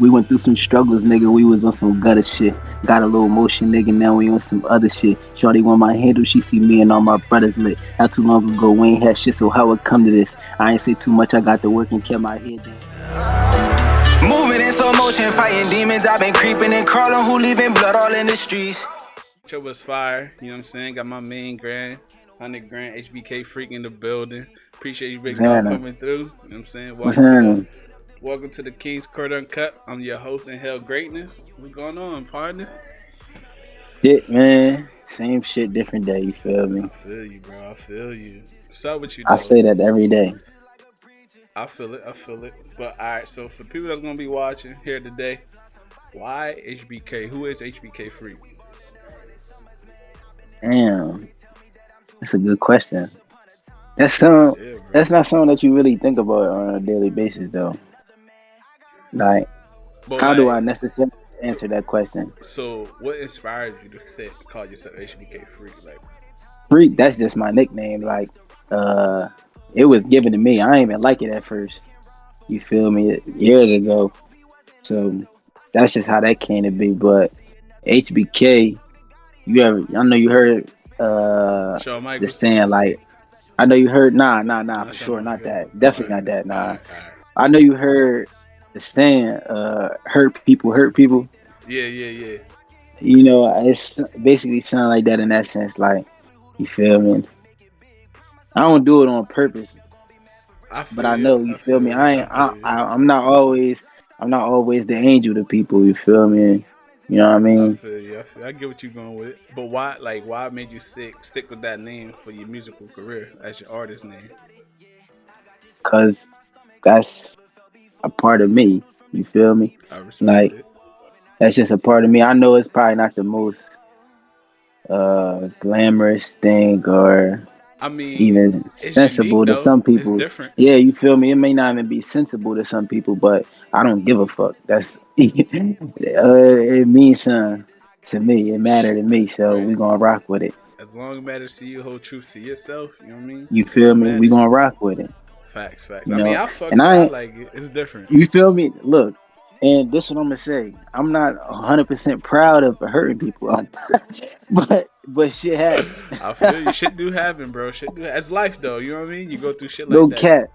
We went through some struggles, nigga. We was on some gutter shit. Got a little motion, nigga. Now we on some other shit. Shorty want my handle. She see me and all my brothers lit. Not too long ago, we ain't had shit. So how it come to this? I ain't say too much. I got to work and kept my head down. Moving in slow motion, fighting demons. I've been creeping and crawling. Who leaving blood all in the streets? Show was fire. You know what I'm saying? Got my main grand, 100 grand HBK freak in the building. Appreciate you, big dog, coming through. You know what I'm saying? Welcome to the Kingz Uncut. I'm your host in Hell Greatness. What's going on, partner? Shit, man. Same shit, different day. You feel me? I feel you, bro. I feel you. What's up with you, I though? say that every day. I feel it. But all right, so for people that's gonna be watching here today, why HBK? Who is HBK Freak? Damn, that's a good question. That's not something that you really think about on a daily basis, though. Like, how do I necessarily answer that question? So, what inspired you to call yourself HBK Freak? Like, Freak, that's just my nickname. Like, it was given to me. I didn't even like it at first. You feel me? Years ago. So that's just how that came to be. But HBK, I know you heard the saying, like, I know you heard for sure, not that. Definitely not that, nah. I know you heard the saying, hurt people hurt people. Yeah. You know, it's basically sound like that in that sense, like, you feel me? I don't do it on purpose. But I know, you feel me? I'm not always the angel to people, you feel me? You know what I mean? I feel you. I get what you're going with. But why made you stick with that name for your musical career as your artist name? Cause that's a part of me. You feel me? I respect it. That's just a part of me. I know it's probably not the most glamorous thing, or even sensible to some people. It's different. Yeah, you feel me? It may not even be sensible to some people, but I don't give a fuck. That's it means something to me. It mattered to me, so we gonna rock with it. As long as it matters to you, hold truth to yourself. You know what I mean? You feel me? We gonna rock with it. Facts. You I mean, I like it. It's different. You feel me? Look, and this is what I'm gonna say. I'm not 100% proud of hurting people, but shit happens. I feel you. Shit do happen, bro. It's life, though. You know what I mean? You go through shit like that.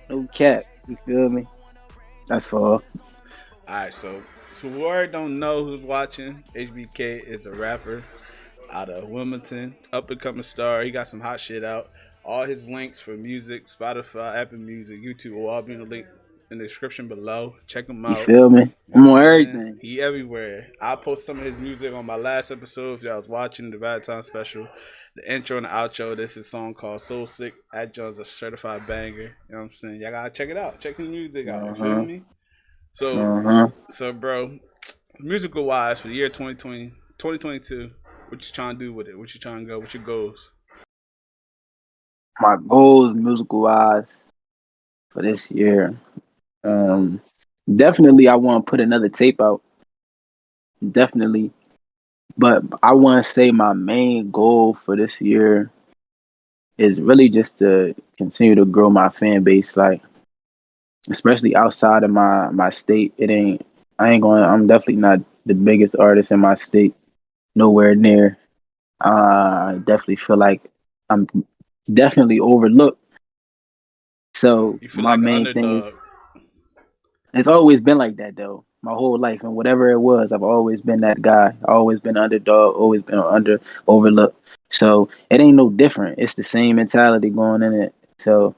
No cap. You feel me? That's all. Alright, so whoever don't know who's watching, HBK is a rapper out of Wilmington, up and coming star. He got some hot shit out. All his links for music, Spotify, Apple Music, YouTube will all be in the link in the description below. Check him out. You feel me? I'm on everything. He everywhere. I'll post some of his music on my last episode if y'all was watching the Valentine special. The intro and the outro. This is a song called Soul Sick. That John's a certified banger. You know what I'm saying? Y'all gotta check it out. Check his music out. You feel me? So bro, musical wise for the year 2022, what you trying to do with it? What you trying to go? What's your goals? My goals, musical wise, for this year, definitely I want to put another tape out. Definitely, but I want to say my main goal for this year is really just to continue to grow my fan base, like, especially outside of my state. I'm definitely not the biggest artist in my state, nowhere near. I definitely feel like I'm definitely overlooked. So my main thing is, it's always been like that though. My whole life, and whatever it was, I've always been that guy. Always been underdog, always been overlooked. So it ain't no different. It's the same mentality going in it. So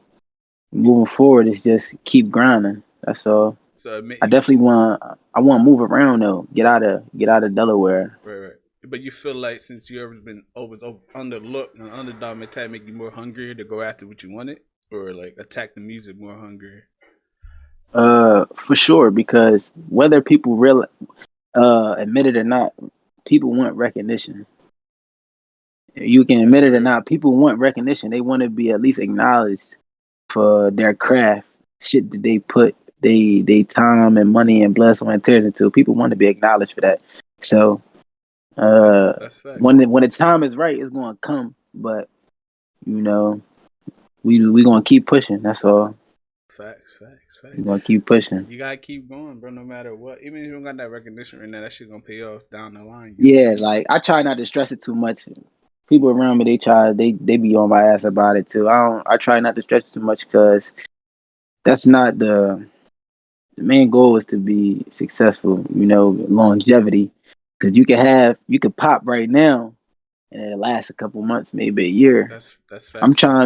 moving forward is just keep grinding. That's all. So I definitely want to move around though. Get out of Delaware. Right. But you feel like since you ever been always underlooked and underdog mentality make you more hungrier to go after what you wanted, or like attack the music more hungrier? For sure, because whether people admit it or not, people want recognition. You can admit it or not, people want recognition. They want to be at least acknowledged for their craft, shit that they put they time and money and blood, sweat, and tears into. People want to be acknowledged for that. So, that's when the time is right, it's gonna come. But you know, we gonna keep pushing. That's all. Facts. We're fact. gonna keep pushing. You gotta keep going, bro. No matter what, even if you don't got that recognition right now, that shit gonna pay off down the line. You feel Yeah, me? like I try not to stress it too much. People around me, they be on my ass about it too. I try not to stress it too much because that's not the main goal is to be successful. Longevity. Because you could pop right now and it lasts a couple months, maybe a year. That's facts though.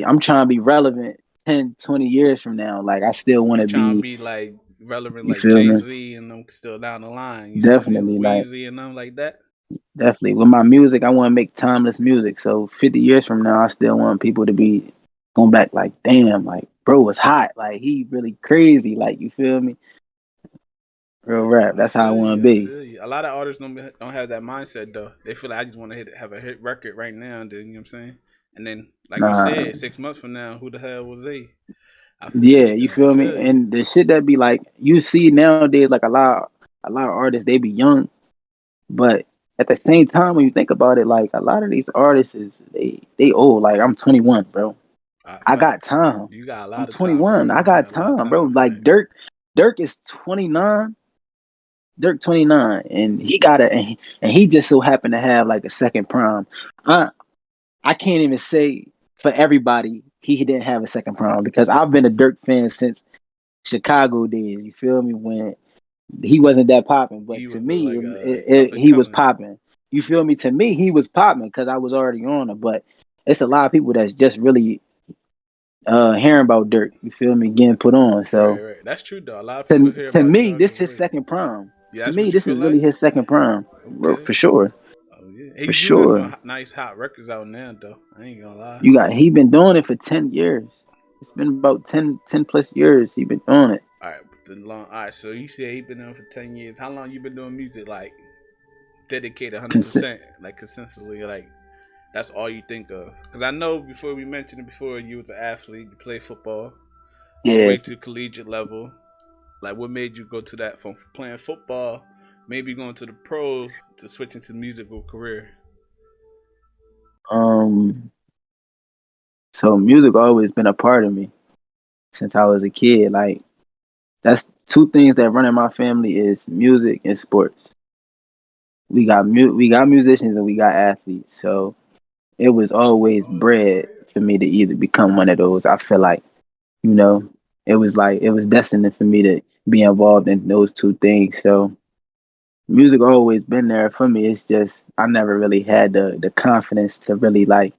I'm trying to be relevant 10, 20 years from now. Like I still want You to trying to be. be like relevant, You like feel Jay me? Z and them still down the line. You feel me? Definitely, like Wheezy and them like that. definitely. With my music, I want to make timeless music. So 50 years from now, I still want people to be going back like, damn, like bro was hot. Like he really crazy. Like you feel me? Real rap. I That's how I feel want to you. I be. feel you. A lot of artists don't have that mindset though. They feel like I just want to have a hit record right now. And then you know what I'm saying. And then, like you Nah, said, 6 months from now, who the hell was he? I feel yeah, you you though. I feel me? feel you. And the shit that be like you see nowadays, like a lot of artists, they be young, but at the same time, when you think about it, like a lot of these artists is they old. Like I'm 21, bro. I got Facts. time. You got a I'm lot of time, 21. bro. I You got got a lot of time, bro. time, Like right? Dirk is 29. Dirk 29, and and he just so happened to have like a second prime. I I can't even say for everybody he didn't have a second prime because I've been a Dirk fan since Chicago days. You feel me? When he wasn't that popping, but He to was me, like up and he was coming. popping. You feel me? To me, he was popping because I was already on him. But it's a lot of people that's just really hearing about Dirk. You feel me? Getting put on. Right, So right. That's true though. A lot of people hear to about me, Young this is his late. second prime. Yeah, To that's me, what you this feel is really like. his second prime, bro, Okay. for sure, Oh yeah. He for do got sure. some nice hot records out now though. I ain't gonna lie. He been doing it for 10 years. It's been about 10 plus years. He been doing it All right, but the long. All right, so you said he been doing for 10 years. How long you been doing music? Like dedicated, hundred Consi- percent, like consistently, like that's all you think of. Because I know before we mentioned it before, you was an athlete. You played football all the Yeah. way to collegiate level. Like, what made you go to that from playing football, maybe going to the pros to switching to musical career? Um. So music always been a part of me since I was a kid. Like that's two things that run in my family is music and sports. We got musicians and we got athletes. So it was always bred for me to either become one of those. I feel like, you know, it was destined for me to be involved in those two things. So music always been there for me. It's just I never really had the confidence to really like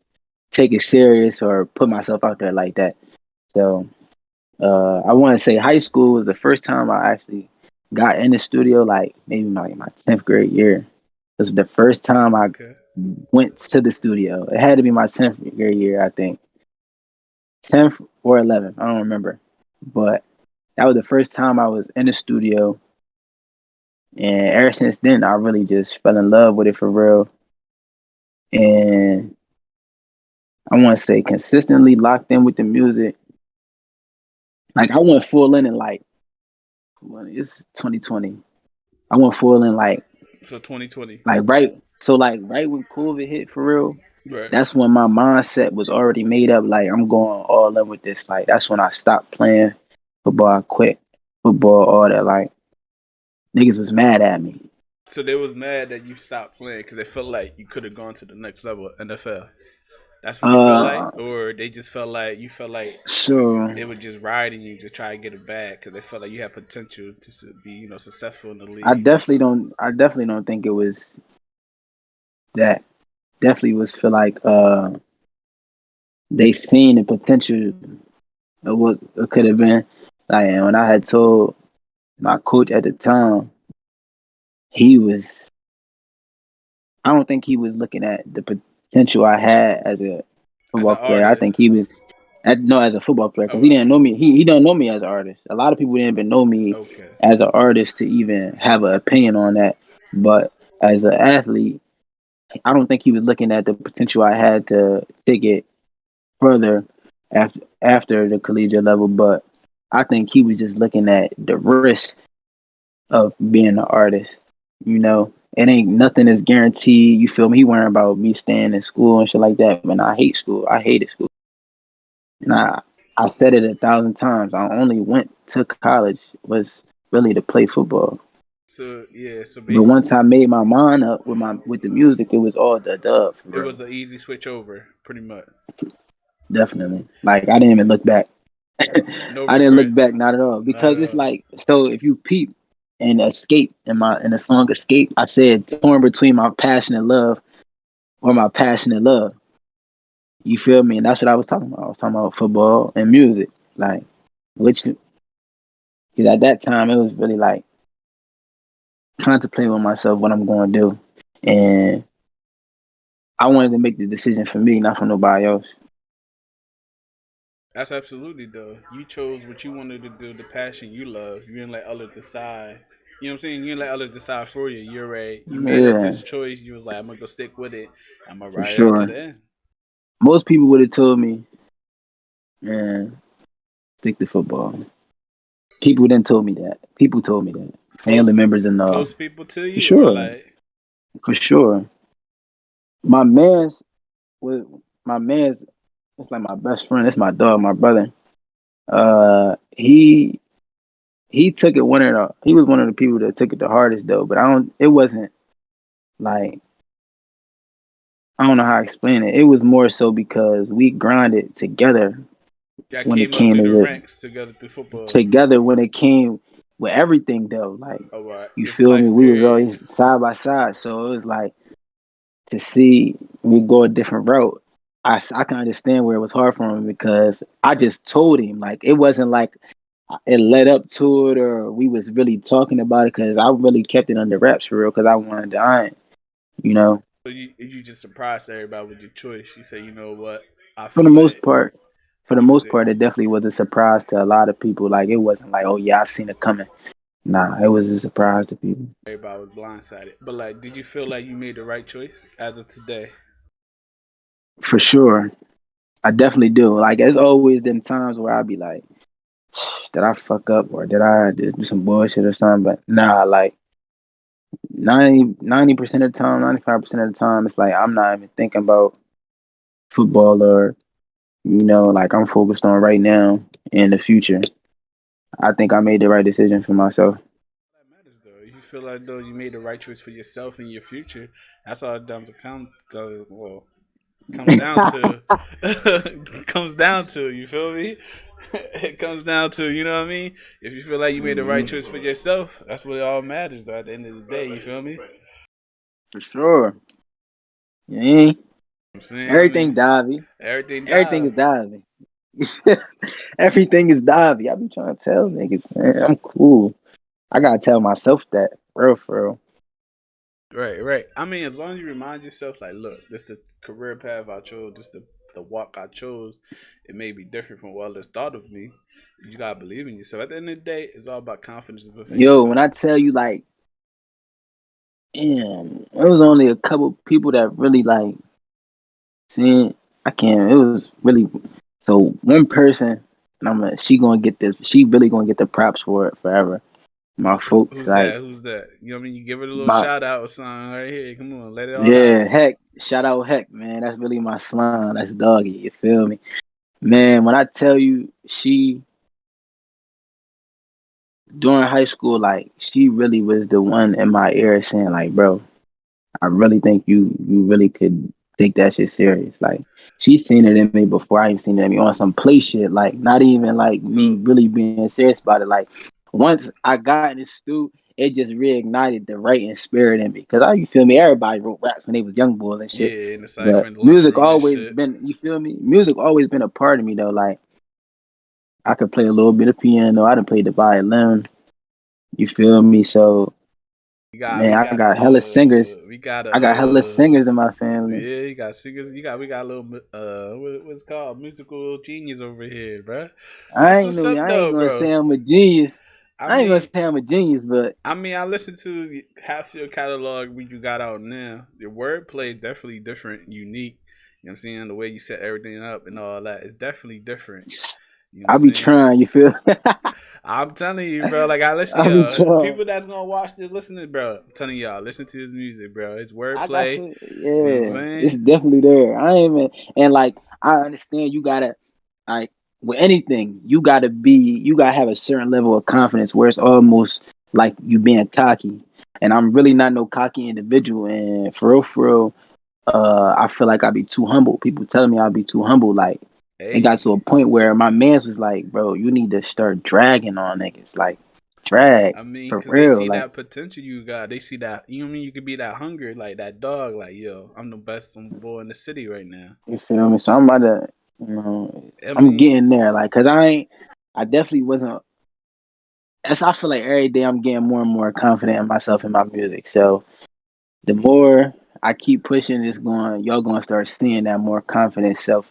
take it serious or put myself out there like that. So I want to say high school was the first time I actually got in the studio, like maybe my 10th grade year. This was the first time I Okay. went to the studio. It had to be my 10th grade year, I think. 10th or 11th, I don't remember. But that was the first time I was in the studio. And ever since then, I really just fell in love with it for real. And I want to say consistently locked in with the music. Like I went full in like, well, it's 2020. I went full in So 2020. right when COVID hit for real, Right. that's when my mindset was already made up. Like I'm going all in with this. Like that's when I stopped playing football. I quit football. All that. Like niggas was mad at me. So they was mad that you stopped playing because they felt like you could have gone to the next level of NFL. That's what you felt like, Uh, or they just felt like you felt like so they were just riding you to try to get it back because they felt like you had potential to be, successful in the I league or definitely something. don't. I definitely don't think it was that. Definitely was feel like they seen the potential of what it could have been. Like and when I had told my coach at the time, he was I don't think he was looking at the potential I had as a As football an player. I artist, think he was, no, as a football player, because he oh, didn't know me. He don't know me as an artist. A lot of people didn't even know me okay, as an artist to even have an opinion on that. But as an athlete, I don't think he was looking at the potential I had to take it further after the collegiate level. But I think he was just looking at the risk of being an artist. It ain't nothing is guaranteed. You feel me? He worrying about me staying in school and shit like that. Man, I hate school. I hated school. And I said it 1,000 times. I only went to college was really to play football. So yeah, so But basically, once I made my mind up with the music, it was all the dub for it real. was an easy switch over, pretty much. Definitely. Like I didn't even look back. No I didn't look regrets, back, not at all. not Because at it's all. like so if you peep and escape in the song Escape, I said torn between my passionate love or my passionate love. You feel me? And that's what I was talking about. I was talking about football and music. Like which because at that time it was really like contemplating with myself what I'm going to do. And I wanted to make the decision for me, not for nobody else. That's absolutely though. You chose what you wanted to do, the passion you love. You didn't let others decide. You know what I'm saying? You didn't let others decide for you. You're right. You made up Yeah, this choice. You was like, I'm gonna go stick with it. I'm gonna for ride it out to sure. the end. Most people would have told me, man, stick to football. People didn't told me that. People told me that. Close, Family members and all. close people to For you, or sure. like, For sure. My man's with my man's it's like my best friend, it's my dog, my brother. He took it he was one of the people that took it the hardest though, but I don't it wasn't like I don't know how to explain it. It was more so because we grinded together y'all when it came up came through the to ranks together through football. together when it came with everything though. Like All right, you this feel me? life We was period. always side by side, so it was like to see me go a different route. I can understand where it was hard for him because I just told him like it wasn't like it led up to it or we was really talking about it because I really kept it under wraps for real because I wanted to iron, you know. So you just surprised everybody with your choice. You say, you know what? I For the feel most like part, for the most music. part, it definitely was a surprise to a lot of people. Like it wasn't like, oh yeah, I seen it coming. Nah, it was a surprise to people. Everybody was blindsided. But like, did you feel like you made the right choice as of today? For sure, I definitely do. Like there's always them times where I be like, did I fuck up or did I do some bullshit or something? But nah, like 90% of the time, 95% of the time, it's like I'm not even thinking about football or like I'm focused on right now and the future. I think I made the right decision for myself. That matters though. You feel like though you made the right choice for yourself and your future. That's all it comes to well, comes down to comes down to. You feel me? It comes down to, you know what I mean. If you feel like you made the right choice for yourself, that's what it all matters though. At the end of the day, you feel me? For sure. Yeah. I'm saying, I Everything mean, Davi. everything Everything is died. Davi. Everything is Davi. I be trying to tell niggas, man, I'm cool. I gotta tell myself that, for real. Right, right. I mean, as long as you remind yourself, like, look, this the career path I chose, this the walk I chose. It may be different from what others thought of me. You gotta believe in yourself. At the end of the day, it's all about confidence within Yo, when yourself. I tell you, like, damn, it was only a couple people that really like seen. I can't. It was really so one person, and she gonna get this. She really gonna get the props for it forever. My folks, Who's like that? Who's that? You know what I mean? You give it a little my shout out or something right here. Come on, let it all out. yeah, heck, shout out heck, man. That's really my slime. That's doggy. You feel me, man? When I tell you, she during high school, like she really was the one in my ear saying, like, bro, I really think you really could take that shit serious. Like she seen it in me before I even seen it in me on some play shit. Like not even like me So really being serious about it. Like once I got in the stew, it just reignited the writing spirit in me. Cause I, you feel me? Everybody wrote raps when they was young boys and shit. yeah, in the cipher But in the music lunchroom and always shit. been, you feel me? Music always been a part of me though. Like I could play a little bit of piano. I done played the violin. You feel me? So man, We I got a got hella singers. we got a I got hella singers in my family. yeah, you got singers. We got a little what's it called musical genius over here, bro. That's what's up I ain't though, gonna bro. say I'm a genius. I I ain't gonna mean, say I'm a genius, but I listened to half your catalog when you got out now. Your wordplay is definitely different, unique. You know what I'm saying? The way you set everything up and all that is definitely different. You know what I'm I be saying? trying. You feel? I'm telling you, bro. Like I listen, I be y'all. trying. People that's gonna watch this, listen to, bro. I'm telling y'all, listen to his music, bro. It's I got wordplay. some. You know what I'm Yeah, it's saying? definitely there. I ain't even and like I understand you gotta like. with anything, you gotta have a certain level of confidence where it's almost like you being cocky. And I'm really not no cocky individual. And for real, I feel like I be too humble. People telling me I be too humble. Like it got to Hey, a point where my man's was like, bro, you need to start dragging on niggas. Like drag I mean, for cause they real. see Like that potential you got. They see that, you know what I mean. You could be that hungry, like that dog. Like, yo, I'm the best boy in the city right now. you feel me? So I'm about to, you know, I I'm mean, getting there. Like, cause I definitely wasn't. As I feel like every day I'm getting more and more confident in myself and my music. So the more I keep pushing, y'all gonna start seeing that more confident self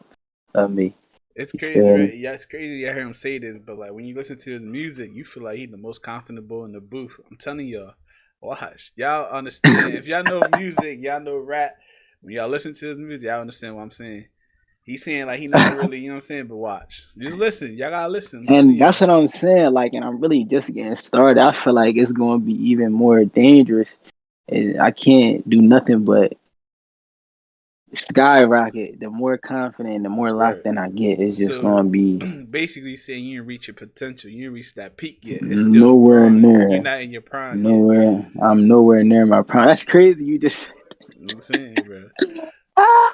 of me. it's You crazy, feel me? right? Yeah, it's crazy. I hear him say this, but like when you listen to his music, you feel like he's the most confident boy in the booth. I'm telling y'all, watch. Y'all understand. If y'all know music, y'all know rap. When y'all listen to his music, y'all understand what I'm saying. He's saying like he not really, you know what I'm saying, but watch. Just listen. Y'all gotta listen. I'm telling And that's y'all. what I'm saying. Like, and I'm really just getting started. I feel like it's gonna be even more dangerous. And I can't do nothing but skyrocket. The more confident, the more Right. locked in I get, it's just So gonna be basically saying you didn't reach your potential. You didn't reach that peak yet. It's still nowhere growing. You're near, not in your prime yet. nowhere. I'm nowhere near my prime. That's crazy. You just, You know what I'm saying, bro.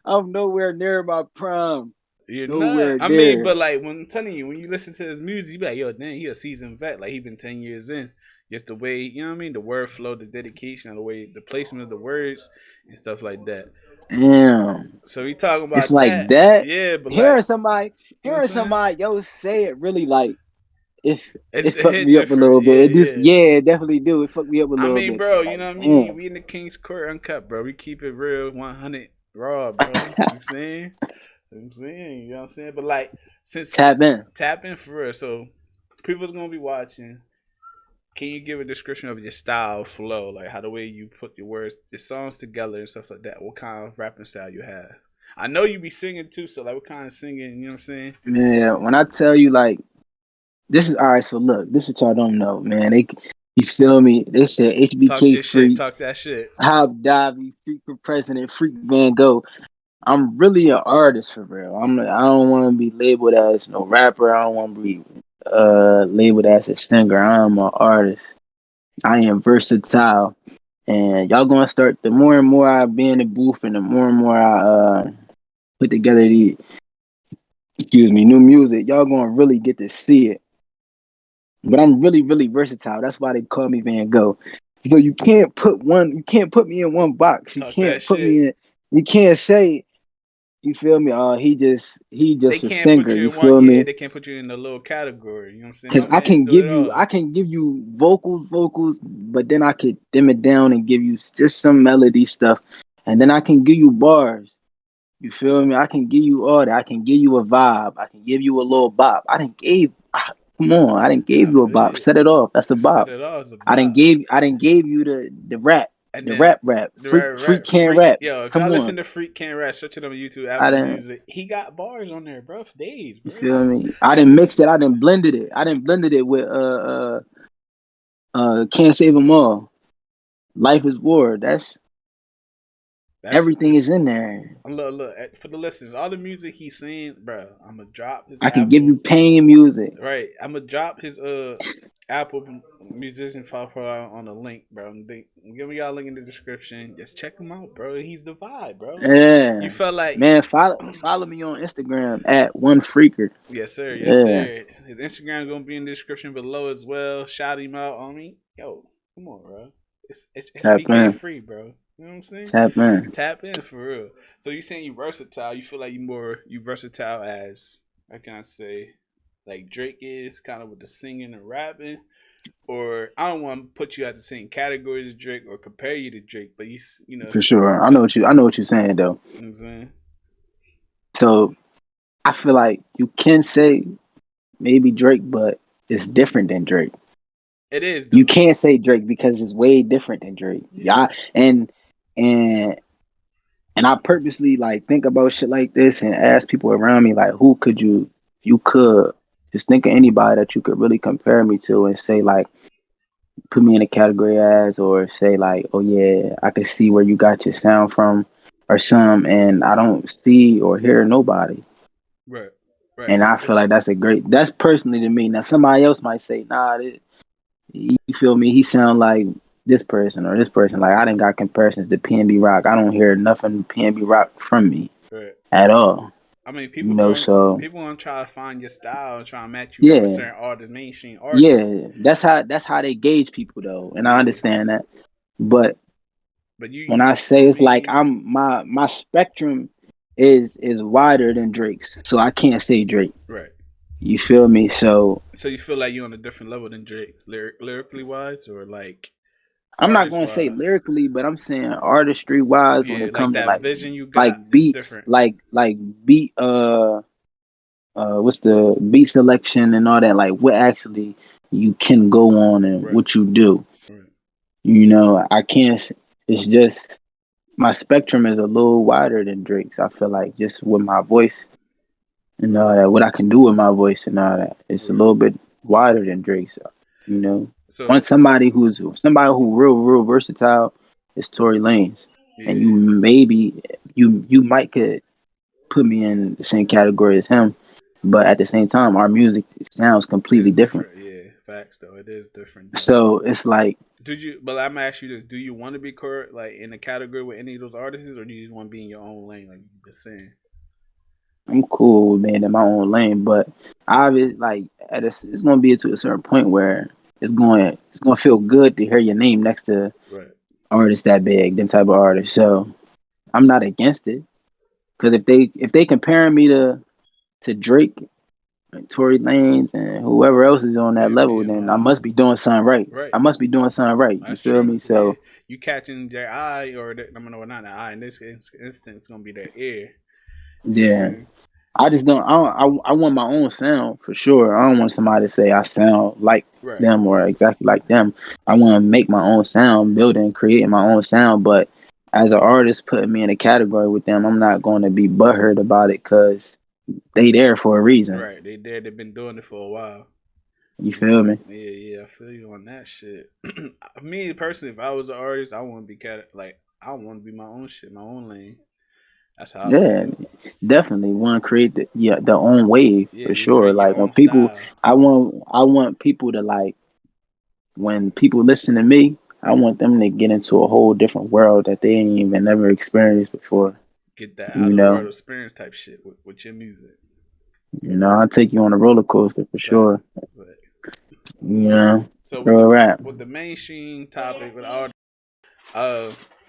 I'm nowhere near my prime. You're not. Nowhere I mean, near. but like when I'm telling you, when you listen to his music, you be like, yo, damn, he a seasoned vet. Like he been 10 years in. Just the way, you know what I mean, the word flow, the dedication, and the way the placement of the words and stuff like that. Damn. So we talking It's about like that, that. yeah. But like, Hearing somebody, you know what I'm hearing saying? somebody, yo, say it really like it. It's It the fucked hit me up a different, little bit. yeah, It just, yeah. yeah, it definitely do. It fucked me up a I little mean, bit. bro, you Like, know what I mean? damn. We in the King's Court Uncut, bro. We keep it real, 100 raw, bro. You know what I'm saying? I'm saying, you know what I'm saying? But like, since Tap in. tap in for real, so people's gonna be watching. Can you give a description of your style, flow, like how the way you put your words, your songs together and stuff like that? What kind of rapping style you have? I know you be singing too, so like, what kind of singing? You know what I'm saying? Man, when I tell you, like, this is all right. So look, this is what y'all don't know, man. You feel me? They said Talk HBK your shit. freak, Talk that shit. Top Divey, freak for president, freak Van Gogh. I'm really an artist for real. I don't want to be labeled as no rapper. I don't want to be labeled as a singer. I'm an artist. I am versatile, and y'all gonna start. The more and more I be in the booth, and the more I put together the new music, y'all gonna really get to see it. But I'm really versatile. That's why they call me Van Gogh. So you can't put me in one box. You Talk that can't put shit. me in. You can't say, you feel me? Oh, he They just a can't put singer. you You in one. feel Yeah, me? they can't put you in a little category. You know what I'm saying? Because My man's do it all. I can give you vocals, but then I could dim it down and give you just some melody stuff, and then I can give you bars. You feel me? I can give you all that. I can give you a vibe. I can give you a little bop. Come on, I didn't give I you a feel bop. you. Set it off. That's a Set bop. it off as a bop. I didn't gave you the rap, And the then rap. the rap Freak can't freak. rap. Yo, if y'all Come listen on. to Freak Can Rap, search it on YouTube, I Apple didn't. Music. He got bars on there, bro, for days, You bro. feel me? I I didn't just mixed it. I didn't blended it. I didn't blended it with Can't Save 'Em All. Life is War. That's that's everything it's is in there. look for the listeners. All the music he's saying, bro. I'm gonna drop his I can give Apple. you pain music Right, I'm gonna drop his Apple musician profile on the link, bro. I'm giving y'all a link in the description. Just check him out, bro. He's the vibe, bro. You Yeah, felt like, man. Follow me on Instagram at one freaker. yes sir, yes Yeah, sir. His Instagram gonna be in the description below as well. Shout him out on me. Yo, come on, bro. It's tap HBK in, free, bro. You know what I'm saying? tap in. Tap in for real. So you saying you versatile? You feel like you versatile as, I can I say, like Drake is kind of with the singing and rapping, or I don't want to put you at the same category as Drake or compare you to Drake, but For sure. uh, I know what you're saying though. you know what I'm saying? So I feel like you can say maybe Drake, but it's different than Drake. It is You though. can't say Drake because it's way different than Drake. Yeah. Yeah, and and I purposely like think about shit like this and ask people around me like, who could you could just think of anybody that you could really compare me to and say like, put me in a category as, or say like, oh yeah, I can see where you got your sound from or some, and I don't see or hear nobody. Right. Right. And I feel like that's personally to me. Now somebody else might say, nah, you feel me? He sound like this person or this person. Like I didn't got comparisons to PNB Rock. I don't hear nothing PNB Rock from me Right. at all. I mean, So people gonna try to find your style and try to match you up with yeah, certain artists, mainstream artists. yeah. That's how they gauge people though, and I Yeah. understand that. But But when I for say it's like me, my spectrum is wider than Drake's, so I can't say Drake. right. You feel me? So So you feel like you're on a different level than Drake, lyrically wise, or like I'm not artist gonna say wise? lyrically, but I'm saying artistry wise when Yeah, it like comes to that vision you like got is beat different. like beat what's the beat selection and all that, like what actually you can go on and Right. what you do. Right. I can't. It's just my spectrum is a little wider than Drake's. I feel like just with my voice and all that, what I can do with my voice and all that, it's a Right. little bit wider than Drake's. You know, So on somebody who real versatile is Tory Lanez, and yeah, you might could put me in the same category as him, but at the same time, our music sounds completely it's different. different. Yeah, facts though. It is different though. So it's like Did you? But I'm gonna ask you this: do you want to be like in a category with any of those artists, or do you just want to be in your own lane, like you just saying? I'm cool with being in my own lane, but obviously, like it's gonna be to a certain point where it's gonna feel good to hear your name next to Right. artists that big, them type of artists. So I'm not against it because if they comparing me to Drake and Tory Lanez and whoever else is on that Yeah, level, being then I must be doing something right. right. I must be doing something right. You That's feel true. me? Yeah, So you catching their eye, or I mean, no, not the eye. In this instance, it's gonna be their ear. You know what I'm yeah, saying? I just don't. I want my own sound for sure. I don't want somebody to say I sound like Right. them or exactly like them. I want to make my own sound, building, creating my own sound. But as an artist, putting me in a category with them, I'm not going to be butthurt about it because they there for a reason. Right. They there. They've been doing it for a while. You feel me? Yeah, yeah, I feel you on that shit. Me personally, if I was an artist, I want to be like I want to be my own shit, my own lane. That's how I Yeah, feel. definitely want to create the own wave Yeah, for you sure. create your Like when own people, style. I want people to like when people listen to me, I want them to get into a whole different world that they ain't even never experienced before. Get that You out of the world know, experience type shit with your music. I'll take you on a roller coaster for Fact. sure. But, You know, so real rap. with the mainstream topic with all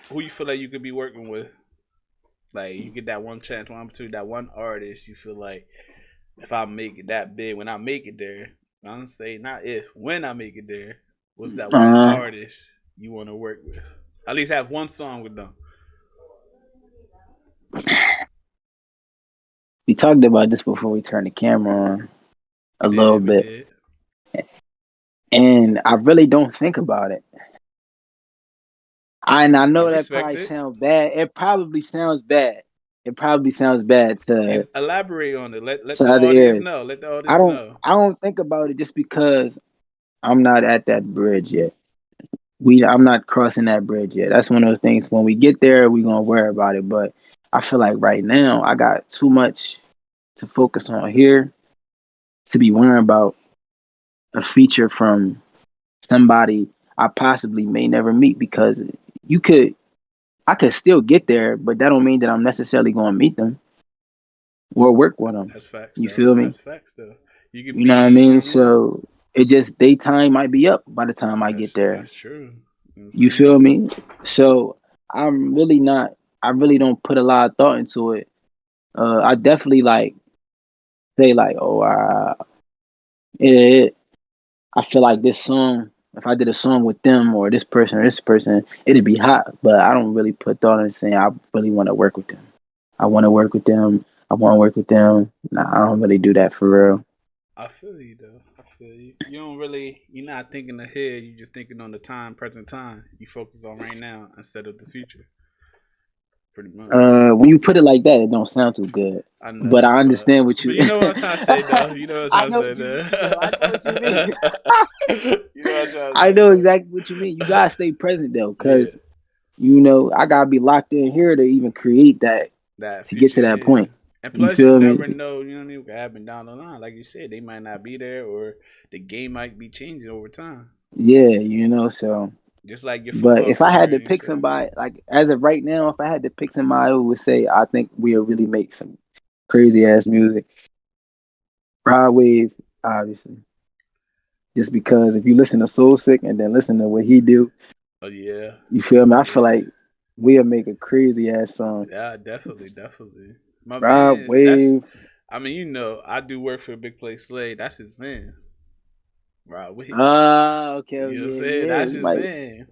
who you feel like you could be working with? Like you get that one chance, one opportunity, that one artist you feel like if I make it that big, when I make it there, I'm say not if, when I make it there, what's that one Uh, artist you want to work with? At least have one song with them. we talked about this before we turned the camera on a We little did, we bit, did. and I really don't think about it. I I know that respect probably it. sounds bad. It probably sounds bad. It probably sounds bad Elaborate on it. Let to the other audience ears. know. Let the I audience don't know. I don't think about it just because I'm not at that bridge yet. I'm not crossing that bridge yet. That's one of those things. When we get there, we're gonna worry about it. But I feel like right now I got too much to focus on here to be worrying about a feature from somebody I possibly may never meet because you could I could still get there, but that don't mean that I'm necessarily gonna meet them or work with them. That's facts You though. feel me? That's facts though. You could You know what I be. mean? So it just they time might be up by the time I get there. That's true. You know what I'm You saying? feel me? So I'm really not. I really don't put a lot of thought into it. I definitely like say like, oh, it, I feel like this song. If I did a song with them or this person, it'd be hot. But I don't really put thought into saying I really want to work with them. I want to work with them. I want to work with them. Nah, I don't really do that for real. I feel you though. I feel you. You don't really. You're not thinking ahead. You're just thinking on the time, present time. You focus on right now instead of the future. Pretty much. When you put it like that, it don't sound too good. I But know, I understand what but you. you know what I'm trying to say though. You know what I I'm know trying what to you say mean, though. I know what you mean. though. You know what I'm trying to I say know though. exactly what you mean. You gotta stay present though, Yeah, because I gotta be locked in here to even create that that to get to future. that Yeah, point. And You plus, you feel never me? know, you know what I mean, what could happen down the line. Like you said, they might not be there, or the game might be changing over time. Yeah, you know. So, Just like your but football if I had career, to you know pick what I'm somebody, like as of right now, if I had to pick somebody who would say I think we'll really make some crazy ass music, Rod Wave, obviously. Just because if you listen to Soul Sick and then listen to what he do, Oh yeah, you feel me? I feel yeah, like we'll make a crazy ass song. yeah, definitely, definitely. My Rod man, that's. Wave. I mean, you know, I do work for a big place Slade. That's his man, right? Ah, okay, You know what I'm yeah, saying? yeah. That's You his might. man.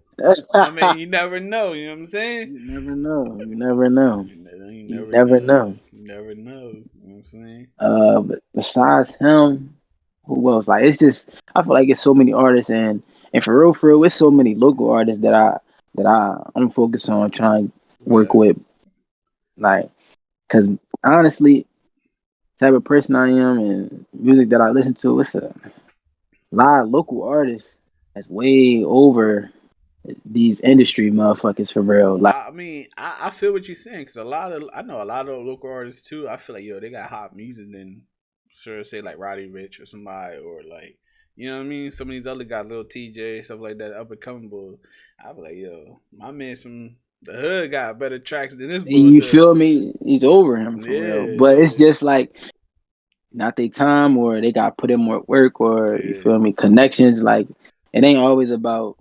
My man, you never know. You know what I'm saying? You never know. You never know. You You never never know. know. You never know. You know what I'm saying? But besides him, who else? Like it's just I feel like it's so many artists and for real, it's so many local artists I'm focused on trying to work Right. with. Like, cause honestly, type of person I am and music that I listen to, it's a lot of local artists that's way over these industry motherfuckers for real. Like, I mean, I feel what you're saying because I know a lot of local artists too. I feel like yo, they got hot music than sure say like Roddy Rich or somebody or like you know what I mean. Some of these other guys, little TJ stuff like that, up and coming bulls. I feel like yo, my man from the hood got better tracks than this bull you does. feel me? He's over him for real. Yeah, But it's yeah, just like not they time or they got put in more work or you yeah. feel me connections. Like it ain't always about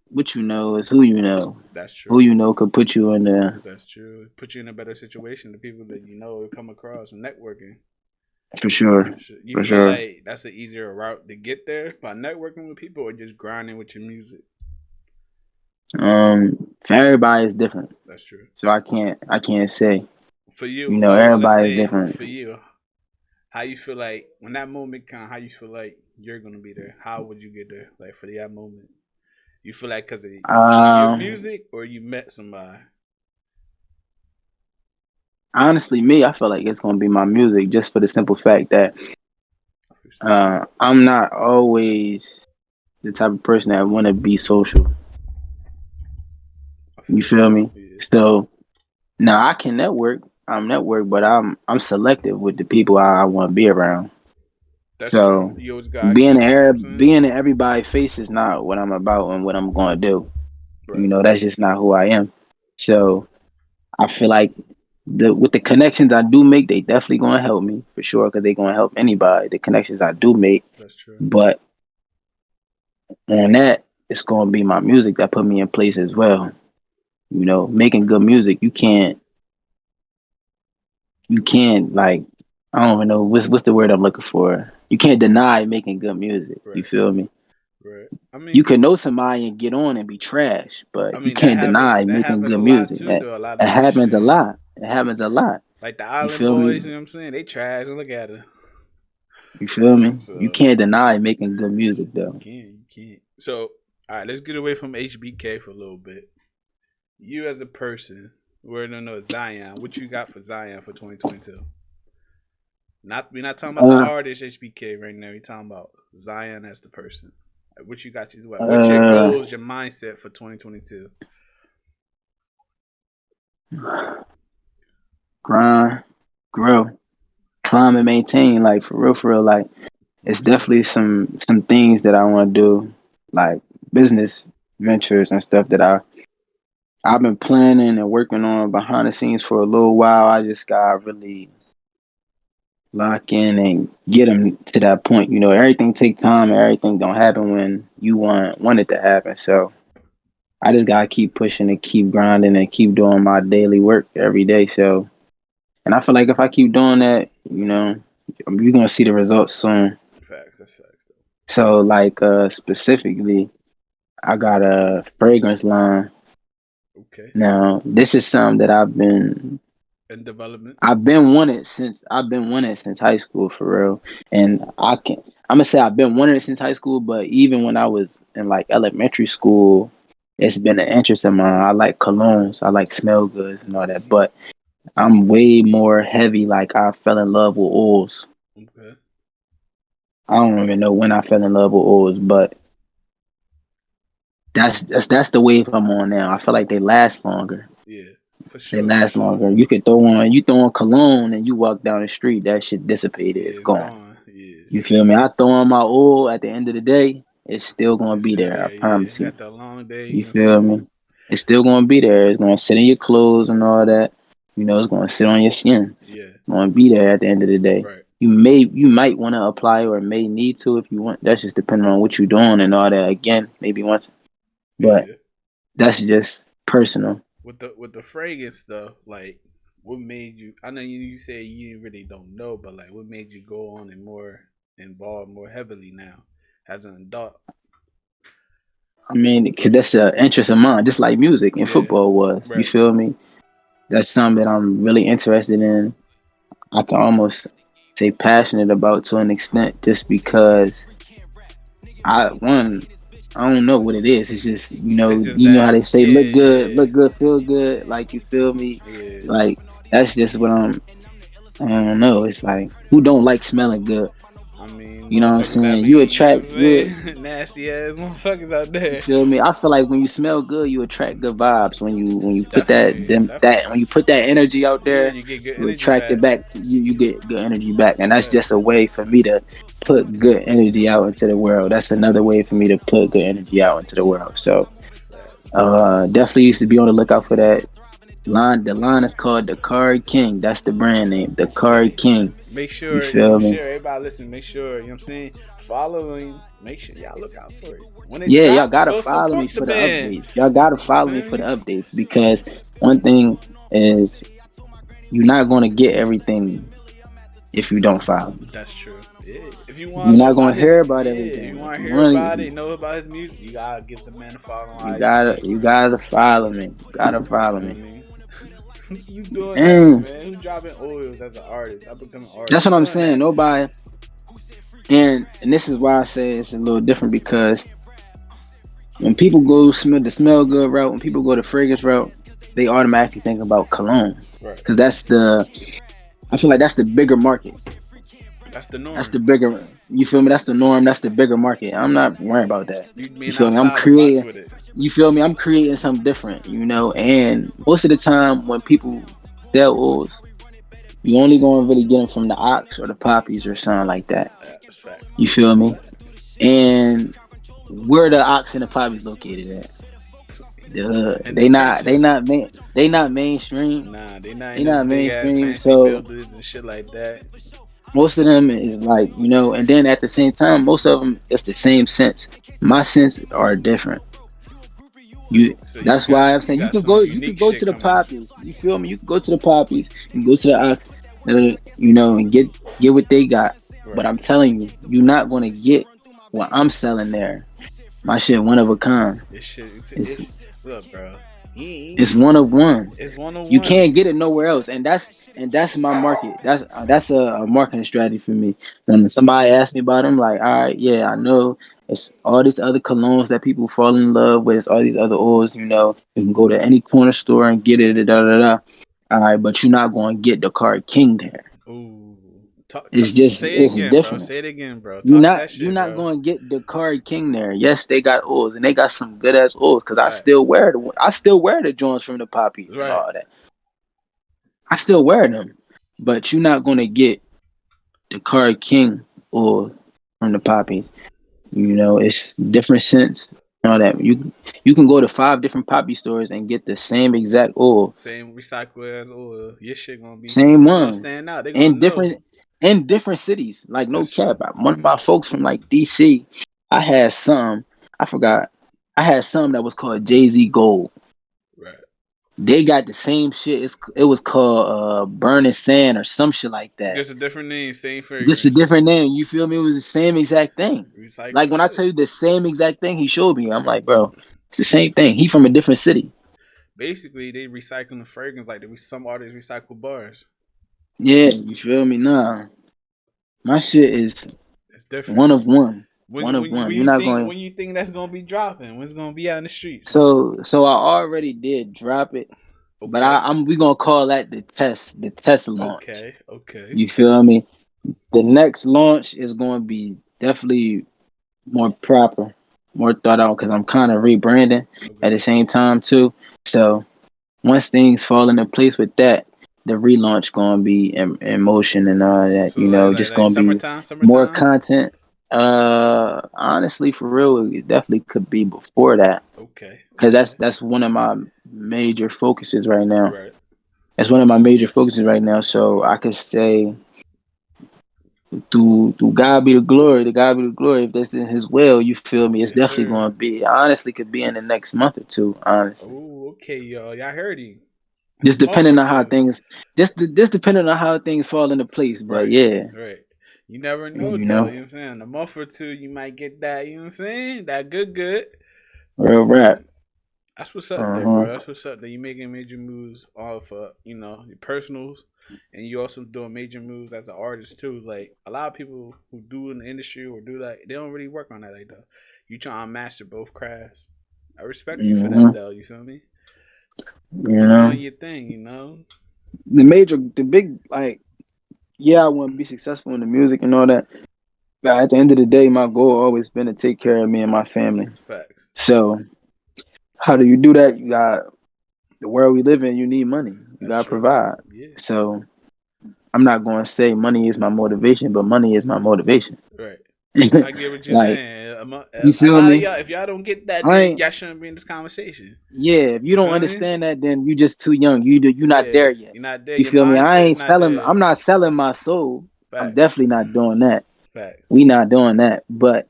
what you know, it's who you know. That's Who true. you know could put you in the That's true. Put you in a better situation. The people that you know come across and networking. for sure, You for feel sure. like that's an easier route to get there by networking with people or just grinding with your music? For everybody is different, That's true. so I can't say. For you, You know, let's everybody is say different. for you, how you feel like when that moment comes, how you feel like you're gonna be there? How would you get there? Like for that moment, you feel like because of your Um, music or you met somebody? Honestly, me, I feel like it's gonna be my music, just for the simple fact that I feel I'm not always the type of person that want to be social. I You feel feel me? you. Yeah, So now I can network. I'm network, but I'm selective with the people I want to be around. that's true. So You always gotta keep. You know what I'm saying? being in everybody's face is not what I'm about and what I'm going to do. You Right. know, that's just not who I am. So I feel like with the connections I do make, they definitely going to help me for sure because they going to help anybody. The connections I do make, That's true. but on that, it's going to be my music that put me in place as well. You know, making good music, you can't like I don't even know what's the word I'm looking for. You can't deny making good music. You Right. feel me? Right. You can know somebody and get on and be trash, I but you mean that can't happens. deny That making happens good a lot music. too, That though. A lot it of happens a industry, lot. It happens a lot. like the You Island feel Boys. me? You know what I'm saying? They trash and look at it. You feel me? You So can't deny making good music you though. can't. You can't. So all right, let's get away from HBK for a little bit. You as a person, we're gonna know Zion. What you got for Zion for 2022? Not we're not talking about the Uh, artist HBK right now. We're talking about Zion as the person. Like, what you got? What's your uh, goals? Your mindset for 2022? grind, grow, climb, and maintain. Like for real. Like it's That's it. definitely some things that I want to do, like business ventures and stuff that I've been planning and working on behind the scenes for a little while. I just got really lock in and get them to that point. You know, everything take time and everything don't happen when you want it to happen. So I just gotta keep pushing and keep grinding and keep doing my daily work every day. So, and I feel like if I keep doing that, you know, you're gonna see the results soon. Facts. That's facts. So, like specifically, I got a fragrance line. Though. Okay. Now, this is something that And development. I've been wanting it since high school for real. And I'm gonna say I've been wanting it since high school, but even when I was in like elementary school, it's been an interest of mine. I like colognes, I like smell goods and all that, but I'm way more heavy. Like I fell in love with oils. Okay. I don't even know when I fell in love with oils, but that's the wave I'm on now. I feel like they last longer. Yeah. For They sure, for last sure. longer. You throw on cologne and you walk down the street, that shit dissipated. Yeah, It's it's gone. gone. Yeah. You feel me? I throw on my oil at the end of the day, it's still gonna It's be still there. I there, yeah. promise you. After a long day, you You know what I'm feel saying? me? It's still gonna be there. It's gonna sit in your clothes and all that. You know, it's gonna sit on your skin. Yeah, It's gonna be there at the end of the day. right. You might want to apply or may need to if you want. That's just depending on what you're doing and all that. Again, maybe once, but Yeah. that's just personal. With the fragrance stuff, like what made you I know you say you really don't know, but like what made you go on and more involved more heavily now as an adult? I mean, because that's an interest of mine, just like music and Yeah. football was. You Right. feel me? That's something that I'm really interested in. I can almost say passionate about to an extent, just because one, I don't know what it is. It's just It's just you know how that they say yeah, look good, feel good. Like you feel me? yeah. Like that's just what I don't know. It's like who don't like smelling good? I mean, You know what I'm motherfuckers that saying? be, You you know attract what I'm you. saying? Nasty ass motherfuckers out You there. feel me? I feel like when you smell good, you attract good vibes. When you put Definitely, that when definitely. you put that energy out Yeah, there, you get good you energy attract it back. back to you. You get good energy back, and that's Right. just a way for me to put good energy out into the world. That's another way for me to put good energy out into the world. So, Facts. definitely used to be on the lookout for that line. The line is called the Card King. That's the brand name, the Card King. Make You sure, feel me? everybody listen, make sure, you know what I'm saying? Following, make sure y'all look out for it. When it Yeah, y'all drops, gotta go follow me support the for the band. updates. Y'all gotta You follow me feel for the me? updates because one thing is you're not gonna get everything if you don't follow me. That's true. Yeah. If you You're want to know not about gonna his, hear about yeah, if you everything. If want to you hear want, about it, know about his music, you gotta give the man a follow on IG. you gotta follow me. You gotta You follow feel me. me? You doing that, And man? Who dropping oils as an artist? I become an artist. that's Who what I'm doing saying. that? Nobody. And this is why I say it's a little different because when people go smell the smell good route, when people go the fragrance route, they automatically think about cologne Right. because I feel like that's the bigger market. That's the That's norm. the bigger. You feel me? That's the norm. That's the bigger market. I'm not worried about that. You You being feel me? I'm outside the box creating. with it. You feel me? I'm creating something different. And most of the time when people sell oils, you only gonna really get them from the ox or the poppies or something like that. That's facts. You feel That's me? facts. And where the ox and the poppies located at? The hood. In the trenches. They not mainstream. Nah, they not in They them not big ass mainstream. fancy So buildings and shit like that. most of them is like and then at the same time, most of them it's the same scents. My scents are different. That's why I'm You saying got some you unique could go shit to the coming. poppies. You feel me? You can go to the poppies and go to the ox, and get what they got. But Right. I'm telling you, you're not gonna get what I'm selling there. My shit one of a kind. This shit, It's it's look, bro. it's one of one. It's one on You one. can't get it nowhere else, and that's my market. That's a marketing strategy for me. When somebody asks me about them, like, all right, yeah, I know it's all these other colognes that people fall in love with. It's all these other oils. You can go to any corner store and get it. Da da da. All right, but you're not going to get the Card King there. Ooh. Say it It's again, bro. different. Say it again, bro. Talk that You're shit, not bro. going to get the Card King there. Yes, they got oils and they got some good ass oils because Facts. I still wear the joints from the poppies and Right. all that. I still wear them, but you're not gonna get the Card King or from the poppies. It's different scents. All that you can go to 5 different poppy stores and get the same exact oil, Same recycle as oil. Your shit gonna be. same You gonna one, stand out. They gonna in know. different cities. Like no That's cap. true. One of my folks from like DC, I had some. I forgot. I had some that was called Jay Z Gold. Right. They got the same shit. It was called Burning Sand or some shit like that. Just a different name, same Just a fragrance. different name. You feel me? It was the same exact thing. Like Recycle when I shit. tell you the same exact thing he showed me, I'm like, bro, it's the same thing. He from a different city. Basically, they recycling the fragrance like some artists recycle bars. Yeah, you feel me? Nah, my shit is It's different. one of one. One When of when one. when You're you not think going. when you think that's gonna be dropping? When's gonna be out in the streets? So I already did drop it, but Okay. we gonna call that the test launch. Okay. Okay. You feel me? The next launch is gonna be definitely more proper, more thought out because I'm kind of rebranding at the Okay. same time too. So once things fall into place with that, the relaunch gonna be in motion and all that. So like Just like gonna be summertime, more summertime. content. Honestly, for real, it definitely could be before that, Okay, because okay, that's one of my major focuses right now. right. That's one of my major focuses right now. So I could say, to God be the glory. To God be the glory. If that's in His will, you feel me? It's Yes, definitely sir. going to be. Honestly, could be in the next month or two. Honestly, Oh, okay, y'all heard him. In a just month or depending on how two. things, just depending on how things fall into place. But Right, yeah, right. You never know you though, know, you know what I'm saying? In a month or two you might get that, you know what I'm saying? That good. real rap. That's what's up Uh there, huh. bro. That's what's up there. You making major moves off your personals, and you also doing major moves as an artist too. Like a lot of people who do in the industry or do that, they don't really work on that like that. You trying to master both crafts. I respect you for that Hmm. though, you feel me? You You know, doing your thing, you know? the big, like, yeah, I want to be successful in the music and all that. But at the end of the day, my goal always been to take care of me and my family. Facts. So how do you do that? You got the world we live in. You need money. You That's got to true. provide. Yeah. So I'm not going to say money is my motivation, but money is my motivation. Right. I get what you're Like, saying. you A feel lot of me? y'all, if y'all don't get that, I then ain't. y'all shouldn't be in this conversation. Yeah, if you You don't feel me? understand that, then you just too young. You're not Yeah, there yet. you're not there. You Your feel me? I mindset's ain't not selling. there. I'm not selling my soul. I'm Fact, definitely not doing that. fact. We not doing that. But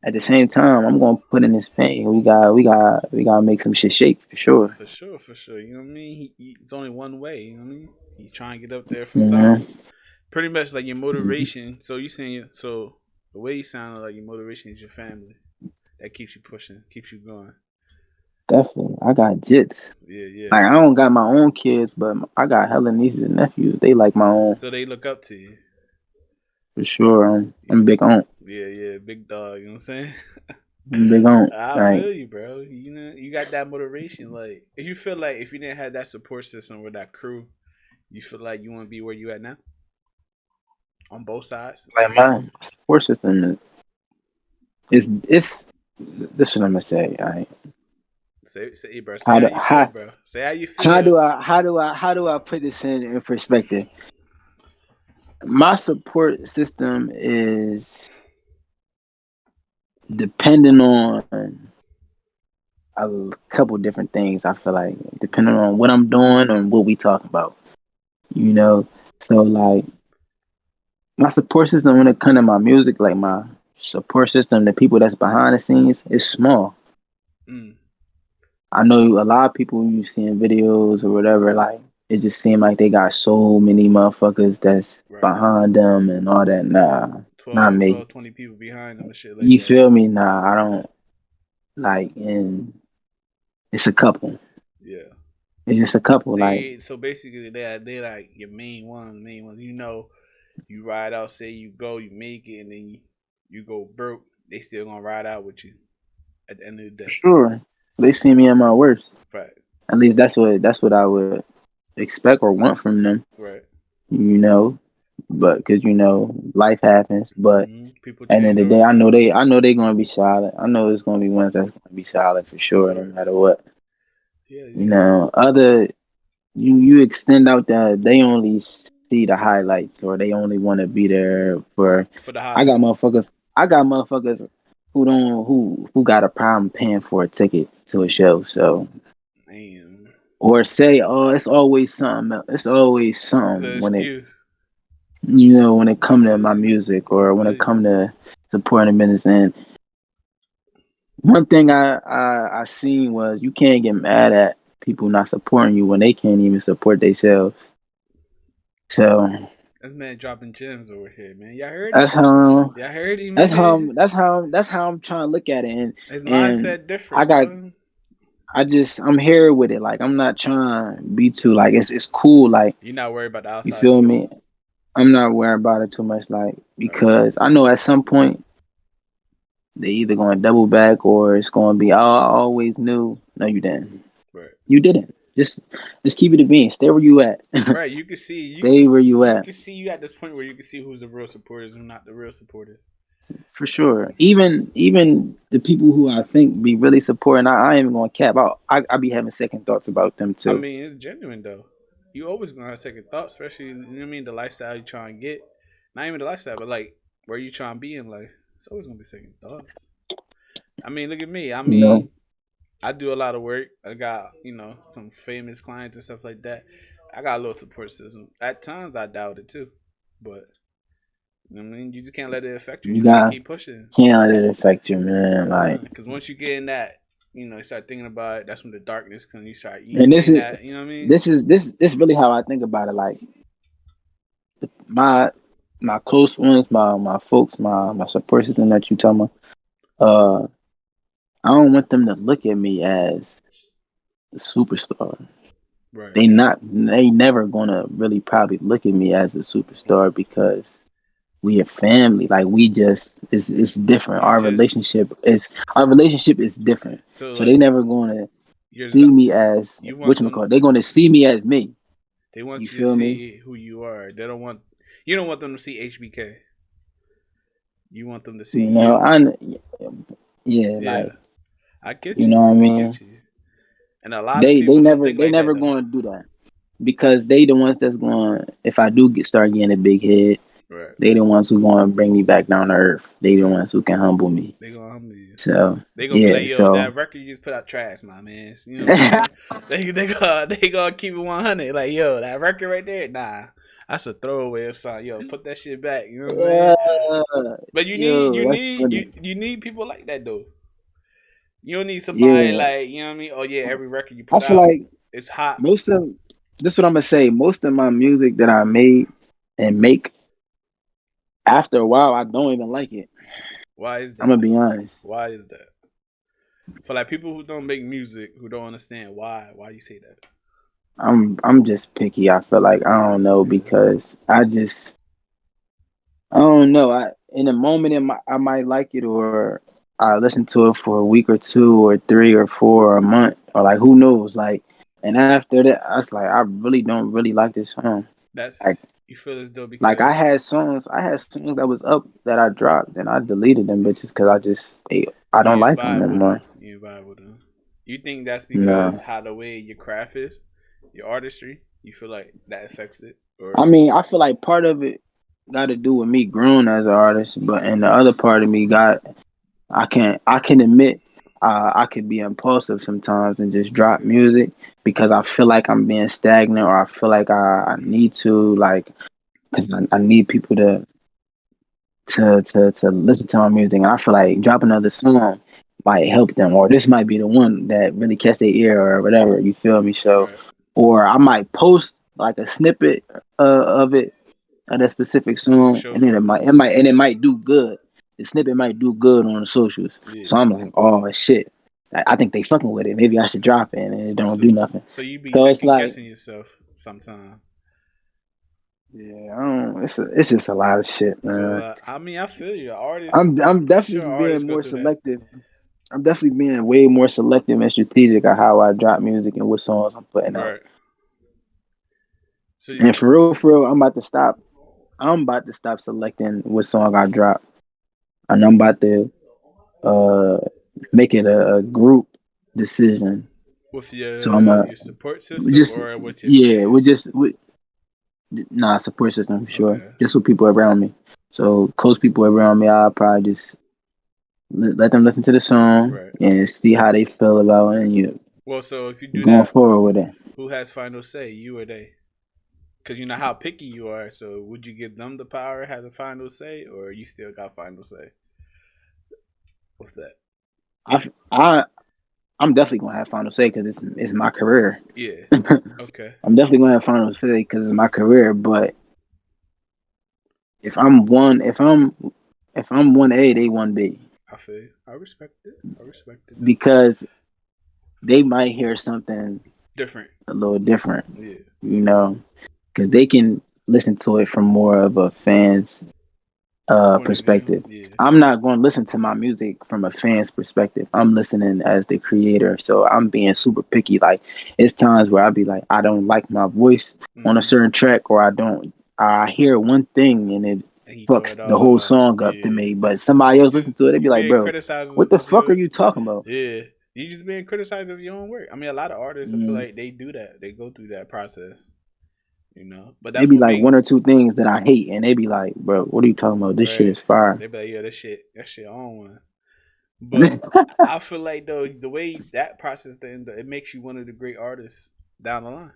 at the same time, I'm gonna put in this pain. We gotta make some shit shake for sure. For sure, for sure. You know what I mean? It's only one way. You know what I mean? He's trying to get up there for You know. something. Pretty much like your Mhm. motivation. So you saying so the way you sound like your motivation is your family that keeps you pushing, keeps you going. Definitely, I got jits. Yeah, yeah. Like, I don't got my own kids, but I got hella nieces and nephews. They like my own So they look up to you. for sure. You I'm feel, big on. yeah, yeah, big dog. You know what I'm saying? I'm big on. I Like, feel you, bro. You know, you got that motivation. Like, if you feel like if you didn't have that support system with that crew, you feel like you want to be where you at now on both sides. my support system is this is what I'm gonna say. Say, bro. Say How how do you feel, how bro. Say how you how feel. do I put this in perspective? My support system is depending on a couple different things. I feel like depending on what I'm doing and what we talk about, you know. So like my support system when it comes to my music, like my support system, the people that's behind the scenes is small. Mm, I know a lot of people you see in videos or whatever, like it just seem like they got so many motherfuckers that's right. behind them and all that. Nah, not 12, me. 12, 20 people behind them and shit like You that. feel me? Nah, I don't like, and it's a couple. Yeah. It's just a couple. Like, They so basically they like your main ones. You know, you ride out, say you go, you make it, and then you go broke. They still gonna ride out with you at the end of the for day. sure, they see me at my worst. Right, At least that's what I would expect or want from them. right. You know, but because life happens. But People at the change end of the over day, time. I know they're gonna be solid. I know it's gonna be ones that's gonna be solid for sure, no Right. matter what. Yeah, You yeah. know, other you extend out that they only see the highlights or they only want to be there for. For the I high. got motherfuckers. I got motherfuckers who don't who got a problem paying for a ticket to a show. So Man. or say, oh, it's always something. It's always It's an something excuse. when it I come to feel my you. music I or when feel it you. come to supporting business. And one thing I seen was you can't get mad at people not supporting you when they can't even support themselves. So This man dropping gems over here, man. Y'all heard him? that's how Y'all heard him, that's man? how that's how that's how I'm trying to look at it. His And mindset I different, got bro. I'm here with it. Like, I'm not trying to be too, like, it's cool. Like, You're not worried about the you outside feel looking me? in. I'm not worried about it too much, like, Right, because I know at some point they either going to double back or it's going to be, oh, I always knew. No, you didn't. right, You didn't. Just keep it a bean. Stay where you at. right. You can see Stay where you you at. can see you at this point where you can see who's the real supporters and who's not the real supporters. for sure. Even the people who I think be really supporting, I ain't even gonna cap. I be having second thoughts about them I too. mean, it's genuine though. You always gonna have second thoughts, especially you know what I mean, the lifestyle you trying to get. Not even the lifestyle, but like where you trying to be in life. It's always gonna be second thoughts. I mean, look at me. I You know, mean, I do a lot of work. I got, some famous clients and stuff like that. I got a little support system. At times I doubt it too. But you know what I mean, you just can't let it affect you. you You gotta got keep pushing. can't let it affect you, man. Like, Because once you get in that, you start thinking about it, that's when the darkness comes. You start and eating that, you know what I mean? this really how I think about it. Like my my close ones, my folks, my support system that you talking about. I don't want them to look at me as a superstar. Right. They never gonna really probably look at me as a superstar because we a family. Like we just it's different. You just Our relationship is different. so So they like never gonna you're see me as you want them. whatchamacallit. They're gonna see me as me. They You want you to feel me? see who you are. They don't want you don't want them to see HBK. You want them to see You know, you. yeah, Yeah, like I get you know what you. I I mean. get you. And a lot of people don't think They like that never though. gonna do that because they the ones that's going. If I do start getting a big head, Right. they the ones who gonna bring me back down to earth. They the Right. ones who can humble me. They gonna humble you. So They gonna be like, yeah, yo, so that record you just put out trash, my man. You know what I'm saying? They gonna keep it 100. Like, yo, that record right there, nah, that's a throwaway or something. Yo, put that shit back. You know what I'm saying? yeah, But you need yo, you that's need funny. you need people like that though. You don't need somebody Yeah, like, you know what I mean? Oh yeah, every record you I put feel out, like it's hot. most of this what I'm gonna say. Most of my music that I made and make after a while, I don't even like it. Why is I'm that? gonna be honest. Why is that? For like people who don't make music, who don't understand why you say that. I'm just picky. I feel like I don't know Yeah. because I don't know. I in a moment I might like it or I listen to it for a week or two or three or four or a month or like who knows like and after that I was like I really don't really like this song. Like That's you feel as though like because I had songs that was up that I dropped and I deleted them bitches because I don't you ain't like them vibe no with them. more. You ain't vibe with them. You think that's because No, how the way your craft is, your artistry, you feel like that affects it, I or mean I feel like part of it got to do with me growing as an artist, but and the other part of me got I can admit I could be impulsive sometimes and just drop music because I feel like I'm being stagnant or I feel like I need to like because I need people to listen to my music and I feel like dropping another song might help them or this might be the one that really catch their ear or whatever you feel me so right? or I might post like a snippet of it of that specific And it'll song, show and then for them. it might do good. The snippet might do good on the socials. Yeah. So I'm like, oh shit, I think they fucking with it. Maybe I should drop it, and it don't So, do nothing. so you be So it's second like, guessing yourself sometimes. yeah, I don't. It's just a lot of shit, So man. I mean, I feel you. Artists, I'm I'm sure definitely artists being go more through that. selective. I'm definitely being way more selective and strategic of how I drop music and what songs I'm putting out. Right. So And for real, I'm about to stop selecting what song I drop, and I'm about to uh make it a group decision. with So I'm your support system just or with your yeah, fans? we nah support system for sure. Okay. Just with people around me. So close people around me, I'll probably just let them listen to the song Right. and see how they feel about it, and you Well, so if you do going that, forward with it. who has final say, you or they? Because you know how picky you are. So would you give them the power, have the final say, or you still got final say? What's that? I I I'm definitely gonna have final say because it's my career. Yeah. Okay. I'm definitely gonna have final say because it's my career. But if I'm one, if I'm one A, they one B I feel you. I respect it. I respect it though. because they might hear something Different. a little different, Yeah. you know, because they can listen to it from more of a fan's Point of view. perspective. Yeah. I'm not going to listen to my music from a fan's perspective. I'm listening as the creator, so I'm being super picky. Like it's times where I be like, I don't like my voice on a Mm-hmm. certain track, or I don't. I hear one thing and and he tore fucks it the whole off. song up to Yeah, me. But somebody else listen just to it, they be you like, being bro, criticized what the of fuck are your you talking about? yeah. You just being criticized of your own work. I mean, a lot of artists, I feel Mm. like they do that. They go through that process, you know. But It that's be what like one makes or two things that I hate, and they be like, bro, what are you talking about? This shit right. is fire. They be like, yeah, that shit on one. But I feel like though the way that process then it makes you one of the great artists down the line.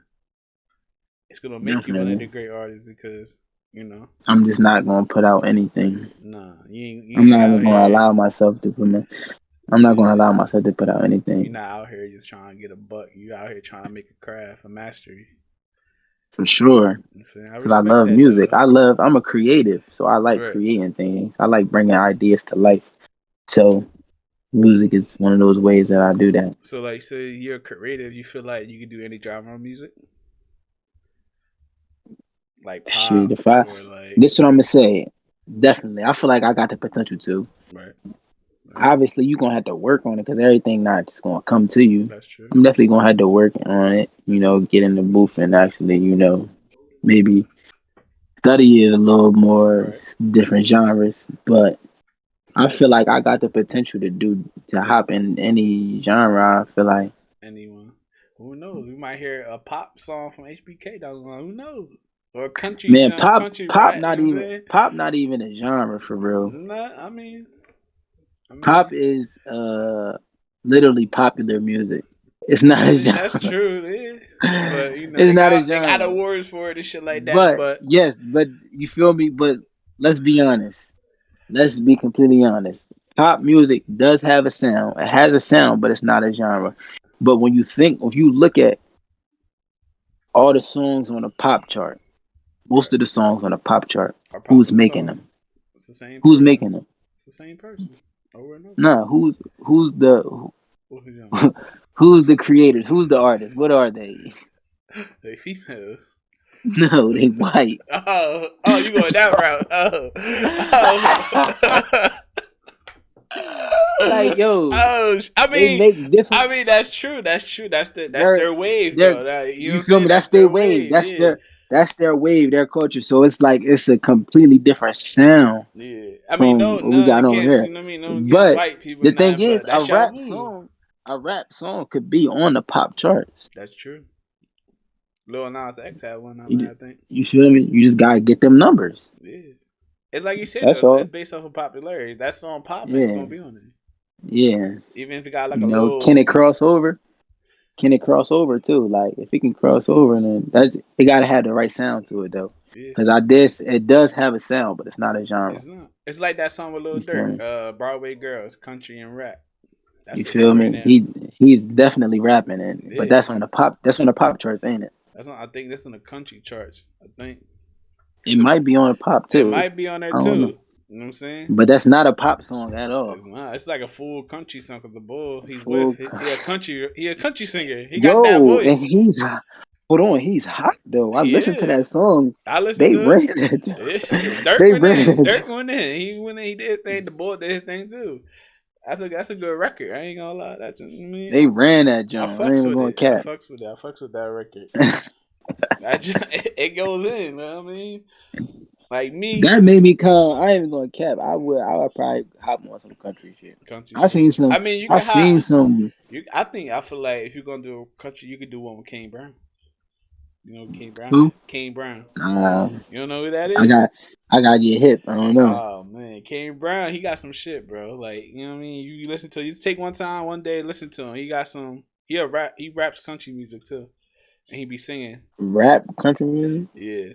It's gonna make you one of the Definitely. great artists because you know, I'm just not gonna put out anything. nah, you I'm ain't not out even gonna here. allow myself to put I'm not gonna Yeah, allow myself to put out you're anything. not out here just trying to get a buck. You out here trying to make a craft, a mastery. For sure. You feel me? I Cause I respect love that music. though. I'm a creative, so I like Right. creating things. I like bringing ideas to life. So music is one of those ways that I do that. So like, say you're creative, you feel like you can do any genre of music, like Shoot, pop if I, or like this is what I'm gonna say. Definitely, I feel like I got the potential to. right, right. Obviously, you're gonna have to work on it because everything not just gonna come to you. That's true. I'm definitely gonna have to work on it. Get in the booth and actually, maybe study it a little more, Right. different genres. But I feel like I got the potential to hop in any genre. I feel like, Anyone. Who knows? We might hear a pop song from HBK down the line. Who knows? Or a country, man, country rap. You know what I'm saying? pop not even a genre for real. Nah, I Pop mean, is literally popular music. It's not I a mean that's genre. true. Yeah. But you know It's not a they got genre. awards for it and shit like that. But But yes, but you feel me? But let's be honest. Let's be completely honest. Pop music does have a sound. It has a sound, but it's not a genre. But if you look at all the songs on the pop chart, most right, of the songs on the pop chart, are who's popular making songs. them? It's the same Who's person. making them? It's the same person over and over. No, who's the What you doing? who's the creators? Who's the artists? What are they? They female. No, they white. Oh, you going that route? Oh. Like yo, Oh, they make different. I mean that's true. That's true. That's They're their wave they're though. You know what you I'm feel saying? me? That's That's their their wave. wave. Yeah, That's their wave, their culture. So it's like it's a completely different sound yeah. I mean, from no, what we none got on against here. you know what I mean. No against But white people, the thing nothing. is, But that's y'all move. a rap song could be on the pop charts. That's true. Lil Nas X had one on You there, I think. you feel me? You just gotta get them numbers. Yeah, it's like you said That's though. It's all. based off of popularity. That song popping, it's Yeah, gonna be on there. yeah. Even if it got like a Can it little, cross over? Can it cross over too? Like if it can cross over, then that's it. Gotta have the right sound to it though. yeah, Because it does have a sound, but it's not a genre. it's not. It's like that song with Lil You feel Durk, me? Broadway Girls, country and rap. You That's a hit feel right me? now. He's definitely rapping it, but Yeah, that's on the pop charts, ain't it? that's not. I think that's in the country charts. I think It because might be on the pop it too. might be on there I don't know, too. You know what I'm saying? but that's not a pop song at It's all. not. It's like a full country song. Cause the bull he's with, Full, he a country, he a country singer. He got that yo, voice. and he's hot. Hold on, he's hot though. I He listened to that is. song. I listened They to it. ran that. Yeah. Dirk They went ran in. that. Dirk went in. He went in. He did his thing. The boy did his thing too. That's a good record. I ain't gonna lie. That's I mean They ran that I John. I ain't fucks even with going it. to cap. I fucks with that record. It goes in. You know what I mean? Like me, That made me come. I ain't even going to cap. I would probably hop on some country shit. country I shit. seen some. I mean, you I can seen hide. some. I feel like if you're gonna do a country, you could do one with Kane Brown. You know who Kane Brown Who? is? Kane Brown. Uh, You don't know who that I is? got. I got to get hip. I don't know. Oh man, Kane Brown, he got some shit, bro. Like you know what I mean. You listen to, you take one time, one day, listen to him. He got some. He a rap. He raps country music too, and he be singing. Rap country music. Yeah,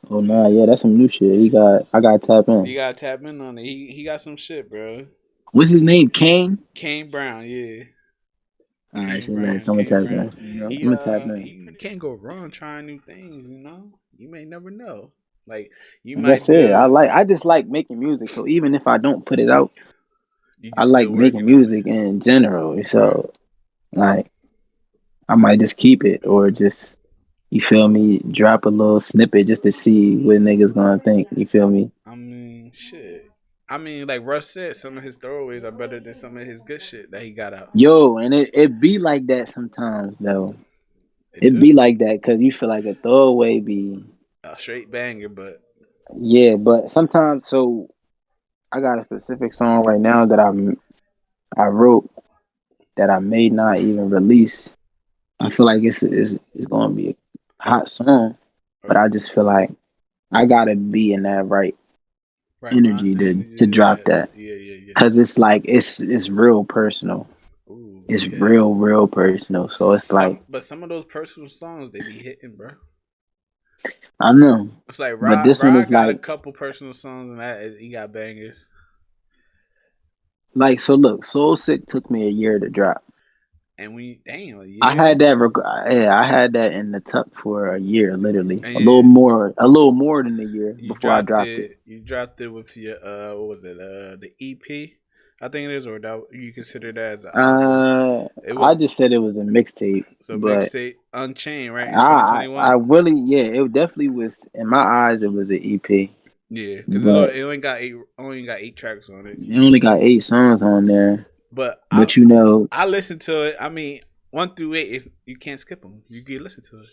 Oh nah, yeah, that's some new shit. I got to tap you in. gotta tap in on it. He got some shit, bro. What's his name? Kane. Kane Brown, yeah. All right, Kane so let Brown, someone Kane tap Brown. in. I'm gonna tap in. He can't go wrong trying new things. You know, you may never know. Like you Like I might said, do. I just like making music. So even if I don't put it out, You I just like still making working on it, music in general. right? So like I might just keep it or just you feel me, drop a little snippet just to see what niggas gonna think. You feel me? I mean, shit. I mean, like Russ said, some of his throwaways are better than some of his good shit that he got out. Yo, and it be like that sometimes though. It It do be like that because you feel like a throwaway be a straight banger, but Yeah, but sometimes so I got a specific song right now that I wrote that I may not even release. I feel like it's gonna be a hot song, but I Okay. just feel like I gotta be in that right Right mind. energy to Yeah, drop that yeah, yeah, yeah. because it's like it's real personal. Ooh, It's yeah. real personal. So it's like Some of those personal songs they be hitting, bro. I know, It's like but Rod. this one Rod is got a like couple personal songs, and that he got bangers. so. Look, Soul Sick took me a year to drop. And we damn a I year. had that. Yeah, I had that in the tuck for a year, literally And yeah, a little more than a year you before I dropped dropped it. it. You dropped it with your what was it? The EP, I think it is, or that you consider that as an album. It I was just said it was a mixtape, so but mixtape Unchained, right, in 2021. I really, yeah, it definitely was in my eyes. It was an EP, Yeah, because but it only got 8 tracks on it. it only got 8 songs on there. But But you know, I listened to it. I mean, 1 through 8 is you can't skip them. You can listen to it.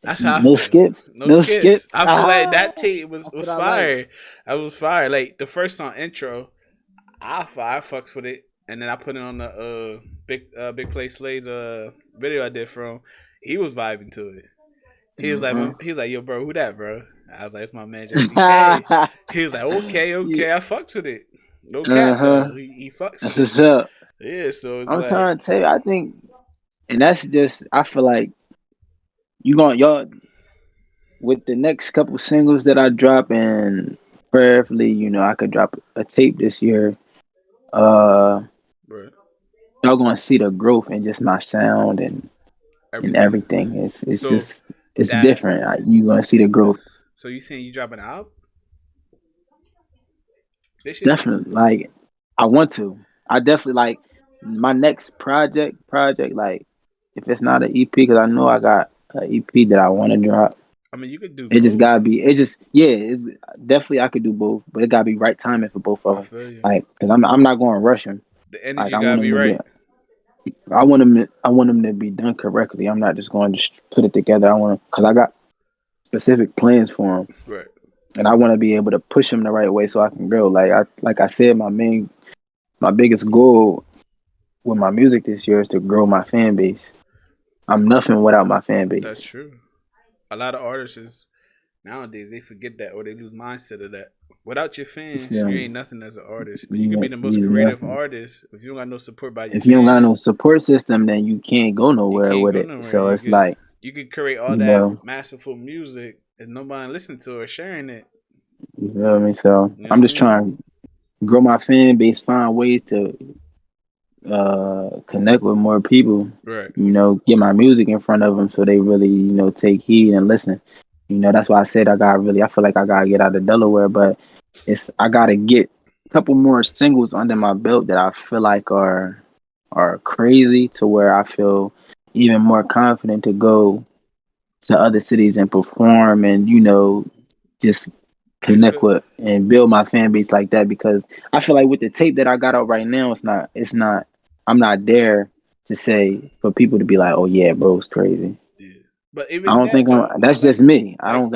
That's how I no feel. skips, No no skips. skips. I feel like that tape That's what was I like. fire. I was fire. Like the first song intro, I fucks with it, and then I put it on the big play Slade's video I did from. He was vibing to it. Hmm. He was like, yo, bro, who that, bro? I was like, it's my man JBK. He was like, okay, Yeah. okay, I fucks with it. No Uh cap huh. though. He fucks with That's it. what's up. Yeah, so it's I'm like, trying to tell you. I think, and that's just. I feel like you going y'all with the next couple singles that I drop, and prayerfully, I could drop a tape this year. Uh, bro, y'all gonna see the growth in just my sound and everything. everything. It's So just it's that, different. You gonna see the growth. so you saying you dropping out this year? Definitely. Like I want to. I definitely like my next project. Like if it's not an EP, because I know I got an EP that I want to drop. I mean, you could do It just both. gotta be. It just yeah. It's definitely I could do both, but it gotta be right timing for both of I them. feel you. Like, cause I'm not going to rush them. The Like energy gotta be right. I want them to be done correctly. I'm not just going to just put it together. I want to, cause I got specific plans for them, Right. and I want to be able to push them the right way so I can grow. Like I said, my biggest goal with my music this year is to grow my fan base. I'm nothing without my fan base. That's true. A lot of artists nowadays they forget that or they lose mindset of that. Without your You fans, feel you me? ain't nothing as an artist. You can Yeah, be the most he's creative nothing. artist if you don't got no support by your If you don't got fans. no support system, then you can't go You nowhere can't with go it. nowhere. So it's like, You could create all you that know, masterful music and nobody listen to or sharing it. you feel me? So You know I'm what I just mean? trying to grow my fan base, find ways to connect with more people. Right. Get my music in front of them so they really take heed and listen. That's why I said I feel like I gotta get out of Delaware, but I gotta get a couple more singles under my belt that I feel like are crazy to where I feel even more confident to go to other cities and perform and just You connect feel with and build my fan base like that because I feel like with the tape that I got out right now, it's not I'm not there to say for people to be like, oh yeah, bro, it's crazy. yeah. But I even don't think that though, that's just me. like I don't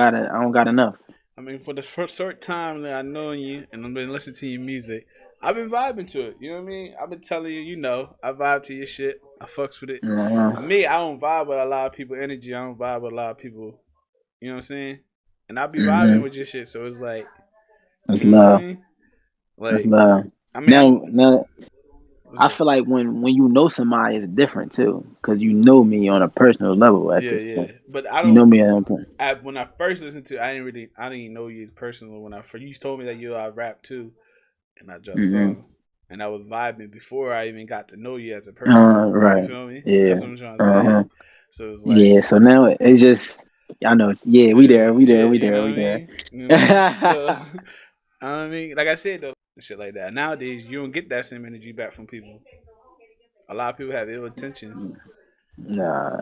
got enough. I mean, for the first short time that I know you and I've been listening to your music, I've been vibing to it. You know what I mean? I've been telling you, I vibe to your shit. I fucks with it. Uh-huh. Me, I don't vibe with a lot of people energy. I don't vibe with a lot of people. You know what I'm saying? And I be vibing Hmm. with your shit. So it's like, That's you know what I love. mean? That's Like, love. I mean, Now, what's I up? feel like when you know somebody, it's different too, because you know me on a personal level at Yeah, this yeah. point. But I You don't. know me on a point. When I first listened to, it, I didn't know you as personal. When I first, you told me that I rap too, and I dropped Hmm. song, and I was vibing before I even got to know you as a person. You Right. feel me? Yeah. That's what I'm trying to say. Uh-huh. So it's like, Yeah, so now it's just I know. Yeah, we yeah, there, yeah, we there. you know what I mean. So, I mean, like I said though, shit like that. Nowadays, you don't get that same energy back from people. A lot of people have ill intentions. Nah,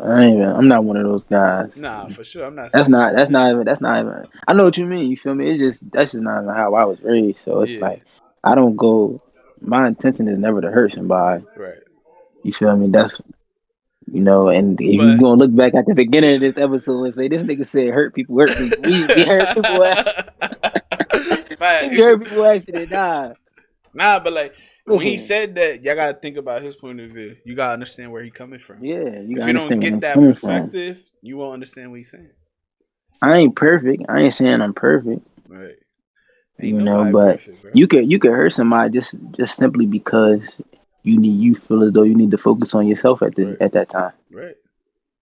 I'm not one of those guys. Nah, for sure. I'm not That's saying not that. that's not even I know what you mean, you feel me? It's just that's just not how I was raised. So it's Yeah, like I don't go my intention is never to hurt somebody. right. You feel me? And if you But gonna look back at the beginning of this episode and say this nigga said hurt people, we heard people we facts. heard people actually die. Nah, but like when he Listen, said that, y'all gotta think about his point of view. You gotta understand where he coming from. yeah, you If gotta you don't understand where get I'm that coming from. perspective, you won't understand what he's saying. I ain't perfect. I ain't saying I'm perfect. Right? Ain't nobody But perfect, bro. you could hurt somebody just simply because you feel as though you need to focus on yourself Right? at that time. Right?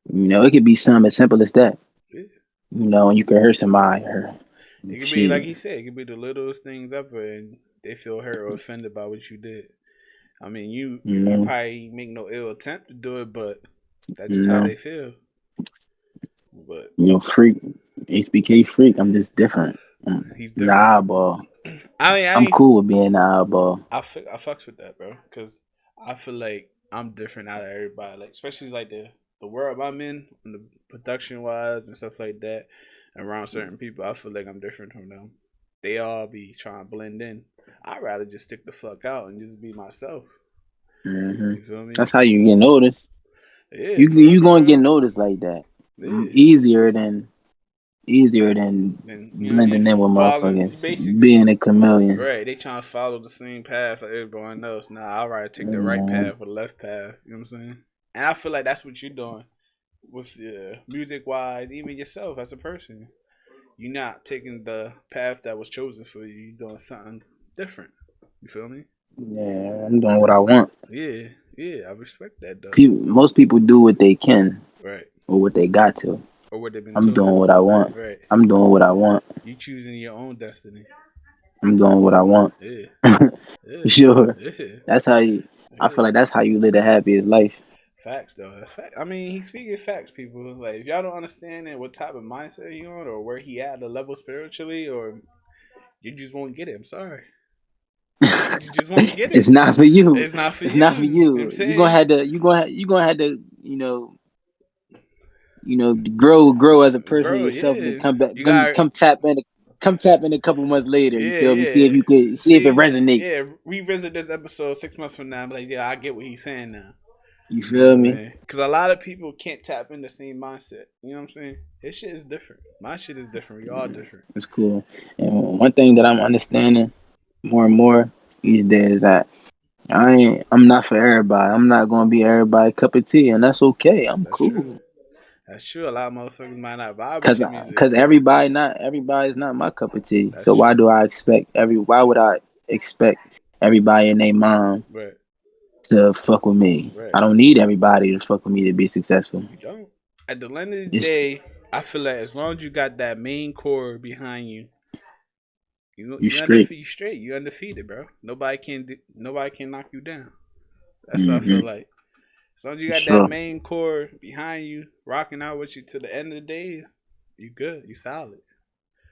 It could be something as simple as that. Yeah. And you could hurt somebody or It could be like shit. he said. It could be the littlest things ever, and they feel hurt or offended by what you did. I mean, You you know, probably make no ill attempt to do it, but that's you just how know, they feel. But freak, HBK freak. I'm just different. I'm he's the different. eyeball. I mean, I'm cool with being the eyeball. I fucks with that, bro, because I feel like I'm different out of everybody. Like especially like the world I'm in, and the production wise and stuff like that, around certain people, I feel like I'm different from them. They all be trying to blend in. I'd rather just stick the fuck out and just be myself. hmm You feel me? That's how you get noticed. Yeah, You for gonna get real. noticed like that. Yeah. Easier than Then you know what I mean? blending in with motherfuckers. Following Being basically a chameleon. right. They trying to follow the same path for everyone else. Nah, I'd rather take the right Mhm. path or the left path. You know what I'm saying? And I feel like that's what you're doing with music wise, even yourself as a person. You're not taking the path that was chosen for you. You're doing something different. You feel me? Yeah, I'm doing what I want. Yeah, yeah. I respect that though. Most people do what they can Right. or what they got to. Or what they've been I'm doing told. what I want. Right. I'm doing what I want. You choosing your own destiny. I'm doing what I want. Yeah. For Yeah. sure. Yeah. That's how you. I Yeah. feel like that's how you live the happiest life. Facts though. That's fact. I mean, he's speaking facts, people. Like if y'all don't understand it, what type of mindset he on, or where he at the level spiritually, or you just won't get it. I'm sorry. You just won't get It's it. not for you. It's not for It's you. not for You know what I'm you. You gonna saying? have to. You gonna have to. Grow as a person Bro, yourself, and then yeah. come back, You got come tap in a couple months later. You yeah, feel me? See if yeah. you could see if it See, resonate. yeah, revisit this episode 6 months from now. I'm like, yeah, I get what he's saying now. You You know feel what I me? mean? Because a lot of people can't tap in the same mindset. You know what I'm saying? His shit is different. My shit is different. We all different. It's cool. And one thing that I'm understanding more and more these days is that I'm not for everybody. I'm not gonna be everybody cup of tea, and that's okay. I'm That's true. cool. That's true. A lot of motherfuckers might not vibe with Cause, your music. cause everybody's not my cup of tea. That's So true. why would I expect everybody and their mom Right. to fuck with me? Right. I don't need everybody to fuck with me to be successful. You don't. At the end of the It's day, I feel like as long as you got that main core behind you, you know you straight. you straight. You undefeated, bro. Nobody can knock you down. That's what I feel Mm-hmm. like. As long as you For got that sure. main core behind you, rocking out with you to the end of the day, you good. You solid.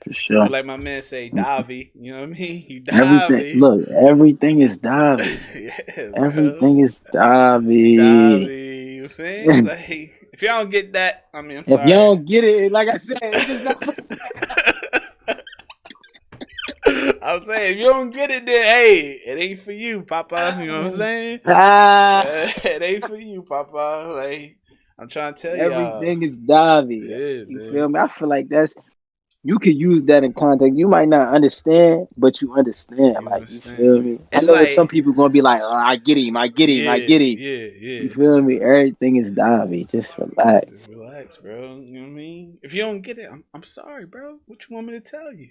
For Or sure. like my man say, Davi. You know what I mean? You Everything. Davi. Look, everything is Davi. Yeah, bro. Everything is Davi. Davi. You know what I'm saying? Like, if y'all don't get that, I mean, I'm If you sorry. don't get it, like I said, it's just not. I'm saying, if you don't get it, then hey, it ain't for you, Papa. You know what I'm saying? It ain't for you, Papa. Like, I'm trying to tell y'all. Everything is Davi. Yeah, You man. feel me? I feel like you could use that in context. You might not understand, but you understand. You Like, you understand? feel me? I It's know some like, people gonna be like, "Oh, I get him, I get him, I yeah, get him." yeah, You yeah. feel me? Everything is Davi. Just relax. Just relax, bro. You know what I mean? If you don't get it, I'm sorry, bro. What you want me to tell you?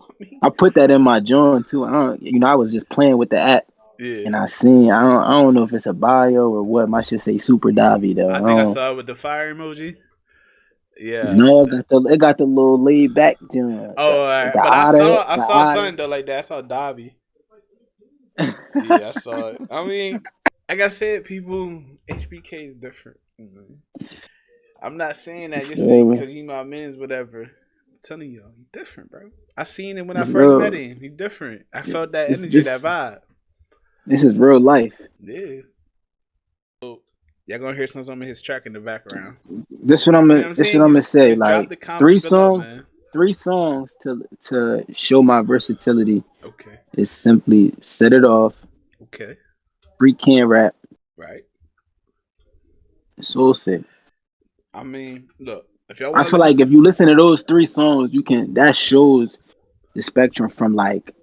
I mean, I put that in my joint too. I was just playing with the app, yeah. and I don't know if it's a bio or what. My shit say Super Davi though. I think I saw it with the fire emoji. Yeah. No, it got the little laid back joint. Oh, all right. The But otter, I the saw otter. something though like that. I saw Dobby. Yeah, I saw it. I mean, like I said, people, HBK is different. You know? I'm not saying that just say Feel me? because you know I'm in whatever. I'm telling you, he's different, bro. I seen it when I It's first met real. him. He's different. I felt that This energy, this that vibe. this is real life. Yeah. So y'all gonna hear some of his track in the background. You know what I'm This what saying? I'm gonna say. Just drop Like the comments three below, songs, man. three songs to show my versatility Okay. is simply set it off, Okay. free can rap, Right. So sick. I mean, look, if y'all I want to feel like listen, if you listen to those three songs, you can that shows the spectrum from like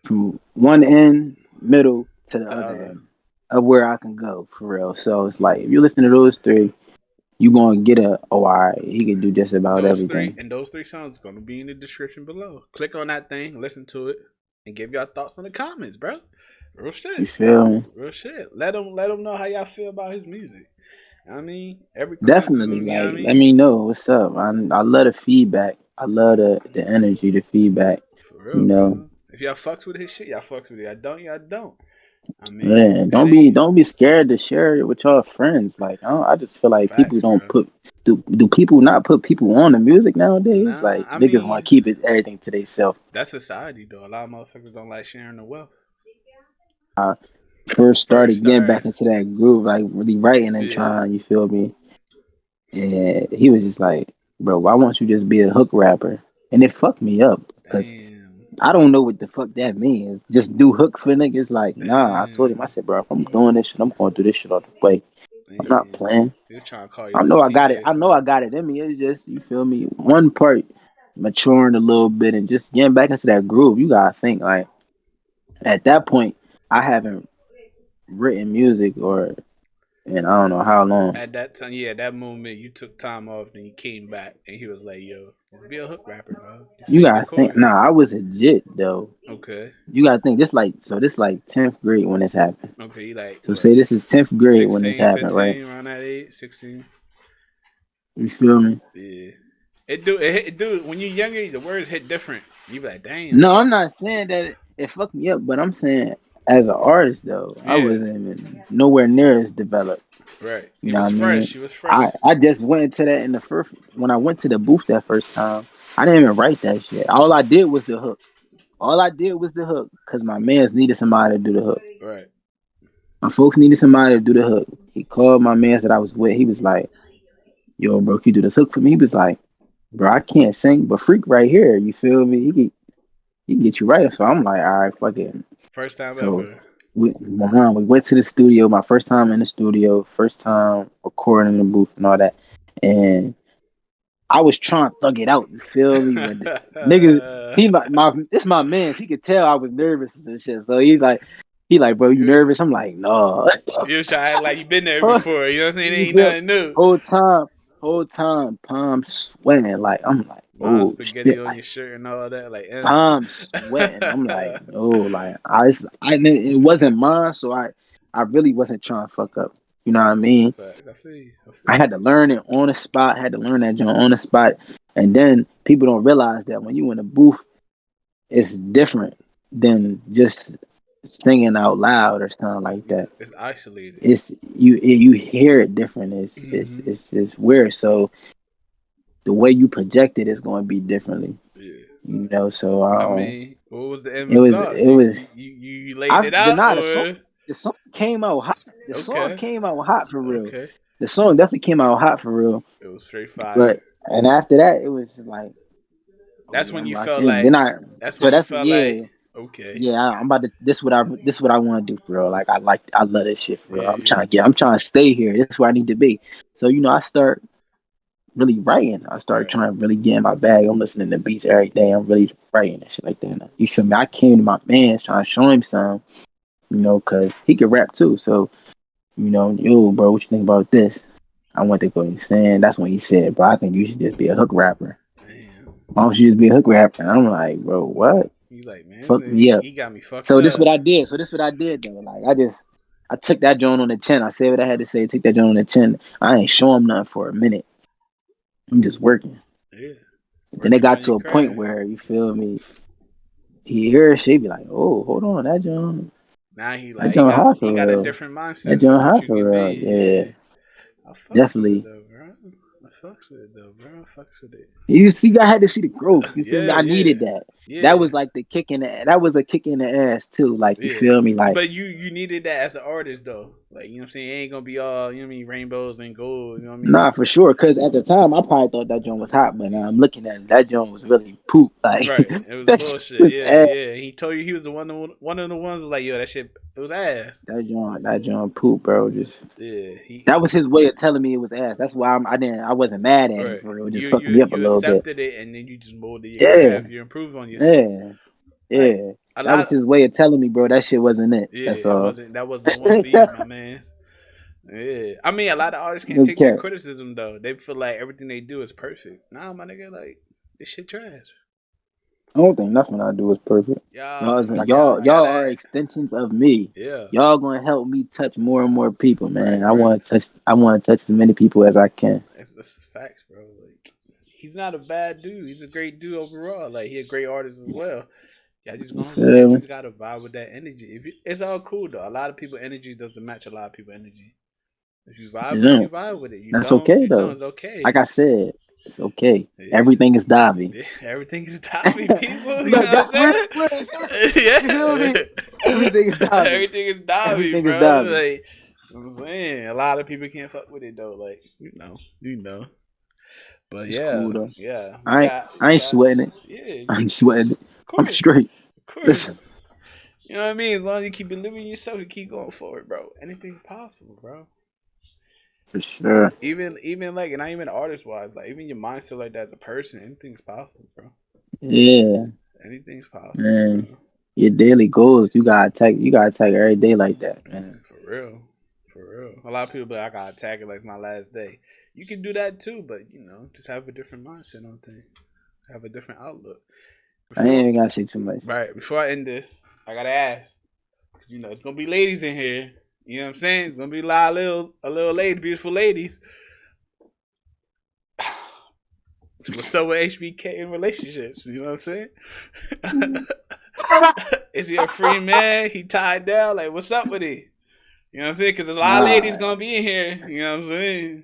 from one end, middle to the to other other end of where I can go for real. So it's like if you listen to those three, you gonna get a oh alright, he can do just about everything. those three songs gonna be in the description below. Click on that thing, listen to it, and give y'all thoughts in the comments, bro. Real You shit, feel me? real shit. Let him know how y'all feel about his music. I mean, every Definitely. criticism, you know what I Like let mean? me know what's up. I love the feedback. I love the energy, the feedback. For You real, know. bro. If y'all fucks with his shit, y'all fucks with it. Y'all don't, y'all don't. I mean, Yeah, it ain't don't be scared to share it with your friends. Like I just feel like people facts, don't bro. put do people not put people on the music nowadays? Nah, Like I niggas want mean, to keep it everything to themselves. that's society though. A lot of motherfuckers don't like sharing the wealth. First First started getting start, back into that groove, like really writing and yeah. trying. You feel me? And he was just like, bro, why won't you just be a hook rapper? And it fucked me up because Damn, I don't know what the fuck that means. Just do hooks for niggas? Like, nah. I told him, I damn, said, bro, if I'm doing this shit, I'm gonna do this shit all the way. I'm not damn. playing. You're trying to call you a I little know I got it. TJ or I know I something. got it in me. It's just you feel me. One part maturing a little bit and just getting back into that groove. You gotta think like at that point, I haven't written music or in I don't know how long. At that time, yeah, that moment, you took time off, then you came back, and he was like, "Yo, just be a hook rapper, bro. Just You sing the gotta think. chorus." Nah, I was legit though. Okay, You gotta think. This like 10th grade when this happened. okay, you like So what? say this is 10th grade when this 16, happened, right? 15, around that age, 16. You feel me? Yeah, it do. When you're younger, the words hit different. You be like, "Damn." No, I'm not saying that it fucked me up, but I'm saying as an artist though, I Yeah, wasn't even nowhere near as developed. right. You He know what was I fresh. mean? He was fresh. I just went into that in the first when I went to the booth that first time. I didn't even write that shit. All I did was the hook. All I did was the hook because my mans needed somebody to do the hook. Right. My folks needed somebody to do the hook. He called my mans that I was with. He was like, "Yo, bro, can you do this hook for me?" He was like, "Bro, I can't sing, but Freak right here. You feel me? He can get you right." So I'm like, "All right, fuck it." First time So ever. we went to the studio. My first time in the studio, first time recording in the booth and all that, and I was trying to thug it out. You feel me? But the, niggas, he my this my man. He could tell I was nervous and shit. So he like, bro, you you, nervous? I'm like, no. you was trying to act like you been there before. You know what I'm saying? It You ain't feel nothing new. whole time, palms sweating. Like I'm like, Mom oh spaghetti shit, on like your shirt and all that. Like, palms sweating. I'm like, oh, like it wasn't mine, so I really wasn't trying to fuck up. You know what I facts, mean? facts. I see you. I I see had to learn it on the spot. Had to learn that joint on the spot, and then people don't realize that when you in a booth, it's different than just singing out loud or something you. like that. It's isolated. It's you hear it different. Hmm. It's weird. So the way you project it is going to be differently. Yeah. You know. So I mean, what was the end it was results? it You was you you, you laid I it the out nah, or the song came out hot. The song okay, came out hot for real. okay. The song definitely came out hot for real. It was straight fire. But and after that, it was just like, oh That's yeah, when I'm you locked felt in. like. Then I That's so when you that's felt like yeah. okay. Yeah, I'm about to. This what I want to do for real. Like I love this shit for real. Yeah. I'm trying to stay here. This is where I need to be. So I start really writing. I started Right. trying to really get in my bag. I'm listening to beats every day. I'm really writing and shit like that. You feel me? I came to my man trying to show him some, cause he could rap too. So yo, bro, what you think about this? I went to go and saying that's when he said, bro, I think you should just be a hook rapper. Damn. Why don't you just be a hook rapper? And I'm like, bro, what? You like, man, Fuck me up. he got me fucked So this up. what I did. So this what I did though. Like I took that joint on the chin. I said what I had to say. Take that joint on the chin. I ain't show him nothing for a minute. I'm just working. Yeah. Then it Working got on to your a point craft. where you feel me. He hears shit, be like, "Oh, hold on, Now that he joint got hot he for got a real. different That mindset than joint what hot you for give real. me. Yeah, Yeah. I fucks with it definitely. though, bro. I fucks with it though, bro. I fucks with it. You see, I had to see the growth. You feel me? Yeah, I yeah. needed that. Yeah, that was like the kick in the that was a kick in the ass too. Like you yeah. feel me? Like But you needed that as an artist though. Like, you know what I'm saying? It ain't gonna be all, you know what I mean, rainbows and gold, you know what I mean? nah, for sure. Cause at the time I probably thought that joint was hot, but now I'm looking at it, that joint was really poop. Like Right. It was that shit bullshit. was Yeah, ass. yeah. He told you he was the one of the ones like, yo, that shit it was ass. That joint poop, bro. Just Yeah, that was his way of telling me it was ass. That's why I wasn't mad at him right. for real. It just You fucked you me up a you little bit. accepted it and then you just molded your Yeah, craft. You improved on yourself. yeah, Like yeah. a That was lot his way of telling me, bro. That shit wasn't it. That's yeah, all. that wasn't the one for you, my man. Yeah. I mean, a lot of artists can't take that Okay. criticism though. They feel like everything they do is perfect. Nah, my nigga, like this shit trash. I don't think nothing I do is perfect. Y'all y'all Y'all are gotta extensions of me. yeah. Y'all gonna help me touch more and more people, man. Right, right. I want to touch as many people as I can. That's facts, bro. Like he's not a bad dude. He's a great dude overall. Like he a great artist as well. You feel You me? just gotta vibe with that energy. It's all cool though. A lot of people energy doesn't match a lot of people energy. If you vibe You with it, you know, vibe with it. that's okay You don't. though. It's okay. Like I said, it's okay. Yeah. Everything is Davi. Yeah, everything is Dobby, people. You Look, know that's what I'm real saying? shit. You feel Yeah. me? Everything is Davi. Everything is Dobby, Everything is bro. Davi. Like, you know what I'm saying? A lot of people can't fuck with it, though. Like, you know. But It's cool yeah, though. yeah. I We ain't got, sweating it. yeah, I ain't sweating it. of I'm course, straight. of course. Listen, You know what I mean? As long as you keep believing in yourself and keep going forward, bro. Anything's possible, bro. for sure. Even like, and not even artist wise, like even your mindset like that as a person, anything's possible, bro. Yeah, Anything's possible, man. bro. Your daily goals, you gotta take every day like that, man. For real. For real. A lot of people be like, I gotta attack it like it's my last day. You can do that too, but just have a different mindset on things. Have a different outlook. I ain't Before even gotta say too much. before I end this, I gotta ask. It's gonna be ladies in here. You know what I'm saying? It's gonna be a little lady, beautiful ladies. What's up with HBK in relationships? You know what I'm saying? Is he a free man? He tied down? Like, what's up with it? You know what I'm saying? Because a lot of ladies Nah, gonna be in here. You know what I'm saying?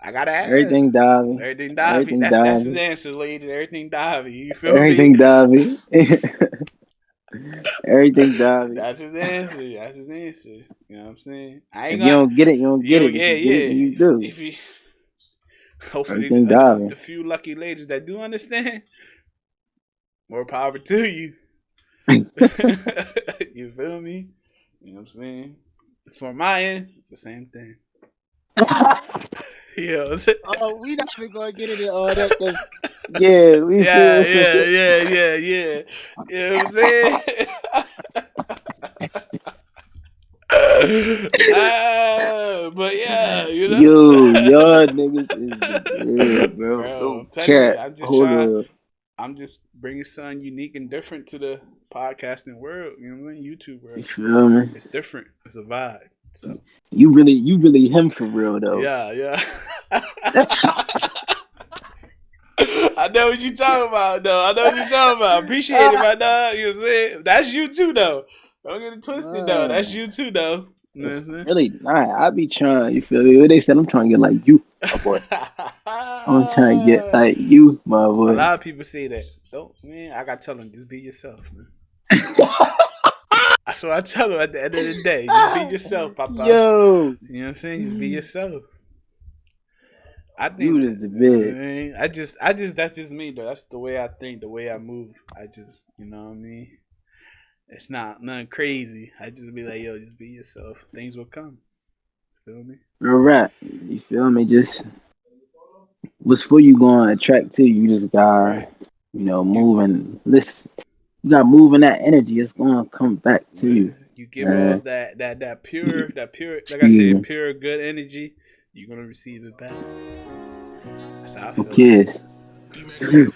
I gotta ask. everything Davi. Everything Davi. Everything That's his Davi. answer, ladies. Everything Davi. You feel me? Everything Davi. Everything Davi. That's his answer. That's his answer. You know what I'm saying? I ain't If you gonna. don't get it, you don't get Yo, it. If yeah, you get it, yeah. then you do. If you, hopefully, Everything Davi. the few lucky ladies that do understand, more power to you. You feel me? You know what I'm saying? For my end, it's the same thing. Yeah, Oh, we not even gonna get into all that. Cause yeah, we yeah, feel some yeah, shit. yeah, yeah, yeah. You know what I'm saying? But yeah, Yo, y'all niggas is the good, bro. bro, No I'm telling you, cat. Hold up. I'm just bringing something unique and different to the podcasting world. You know what I mean? YouTube You world. feel me? It's different. It's a vibe. So You really him for real though. yeah, yeah. I know what you talking about, though. I know what you talking about. Appreciate it, my dog. You know what I'm saying? That's you too, though. Don't get it twisted, though. That's Man, you too, though. You know what it's I'm saying? really not. I be trying. You feel me? What they said, I'm trying to get like you, my boy. I'm trying to get like you, my A boy. lot of people say that. Don't, man. I gotta tell them, just be yourself, man. That's what I tell them at the end of the day. Just be yourself, Papa. Yo, You know what I'm saying? Just be yourself. I think, you is the best. that's just me, though. That's the way I think, the way I move. You know what I mean? It's not nothing crazy. I just be like, yo, just be yourself. Things will come. Feel me? Real rap. You feel me? Just what's for you going to attract to you. You just gotta, Right. You move and listen. You gotta move in that energy. It's gonna come back to yeah. you. You give off that pure like I said, Yeah. pure good energy. You're gonna receive it back. That's how I No feel about kids. it.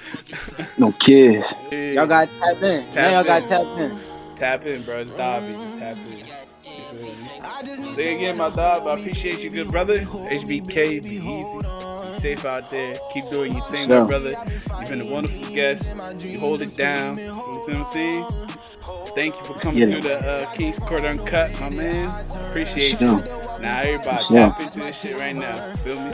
No kids. Y'all Yeah. gotta tap in. Now y'all Tap gotta in. tap in. Tap in, bro. It's Dobby. Just tap in. You feel me? Say again, my dog, but I appreciate you, good brother. HBK, be easy. Be safe out there. Keep doing your thing, my So, brother. You've been a wonderful guest. You hold it down. You know what I'm saying? Thank you for coming get through it. the Kingz Court Uncut, my man. Appreciate So. you. Now everybody Yeah. tap into this shit right now. Feel me?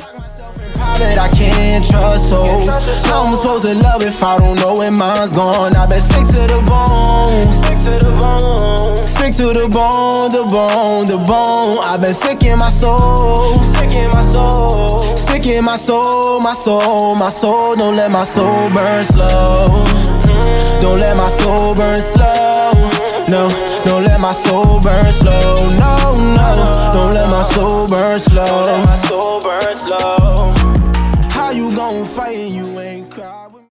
Private, I can't trust souls. How I'm supposed to love if I don't know when mine's gone? I've been sick to the bone, sick to the bone, sick to the bone, the bone, the bone. I've been sick in my soul, sick in my soul, sick in my soul, my soul, my soul. Don't let my soul burn slow. Don't let my soul burn slow. No, don't let my soul burn slow. No, no, don't let my soul burn slow. Don't let my soul burn slow. How you gon' fight and you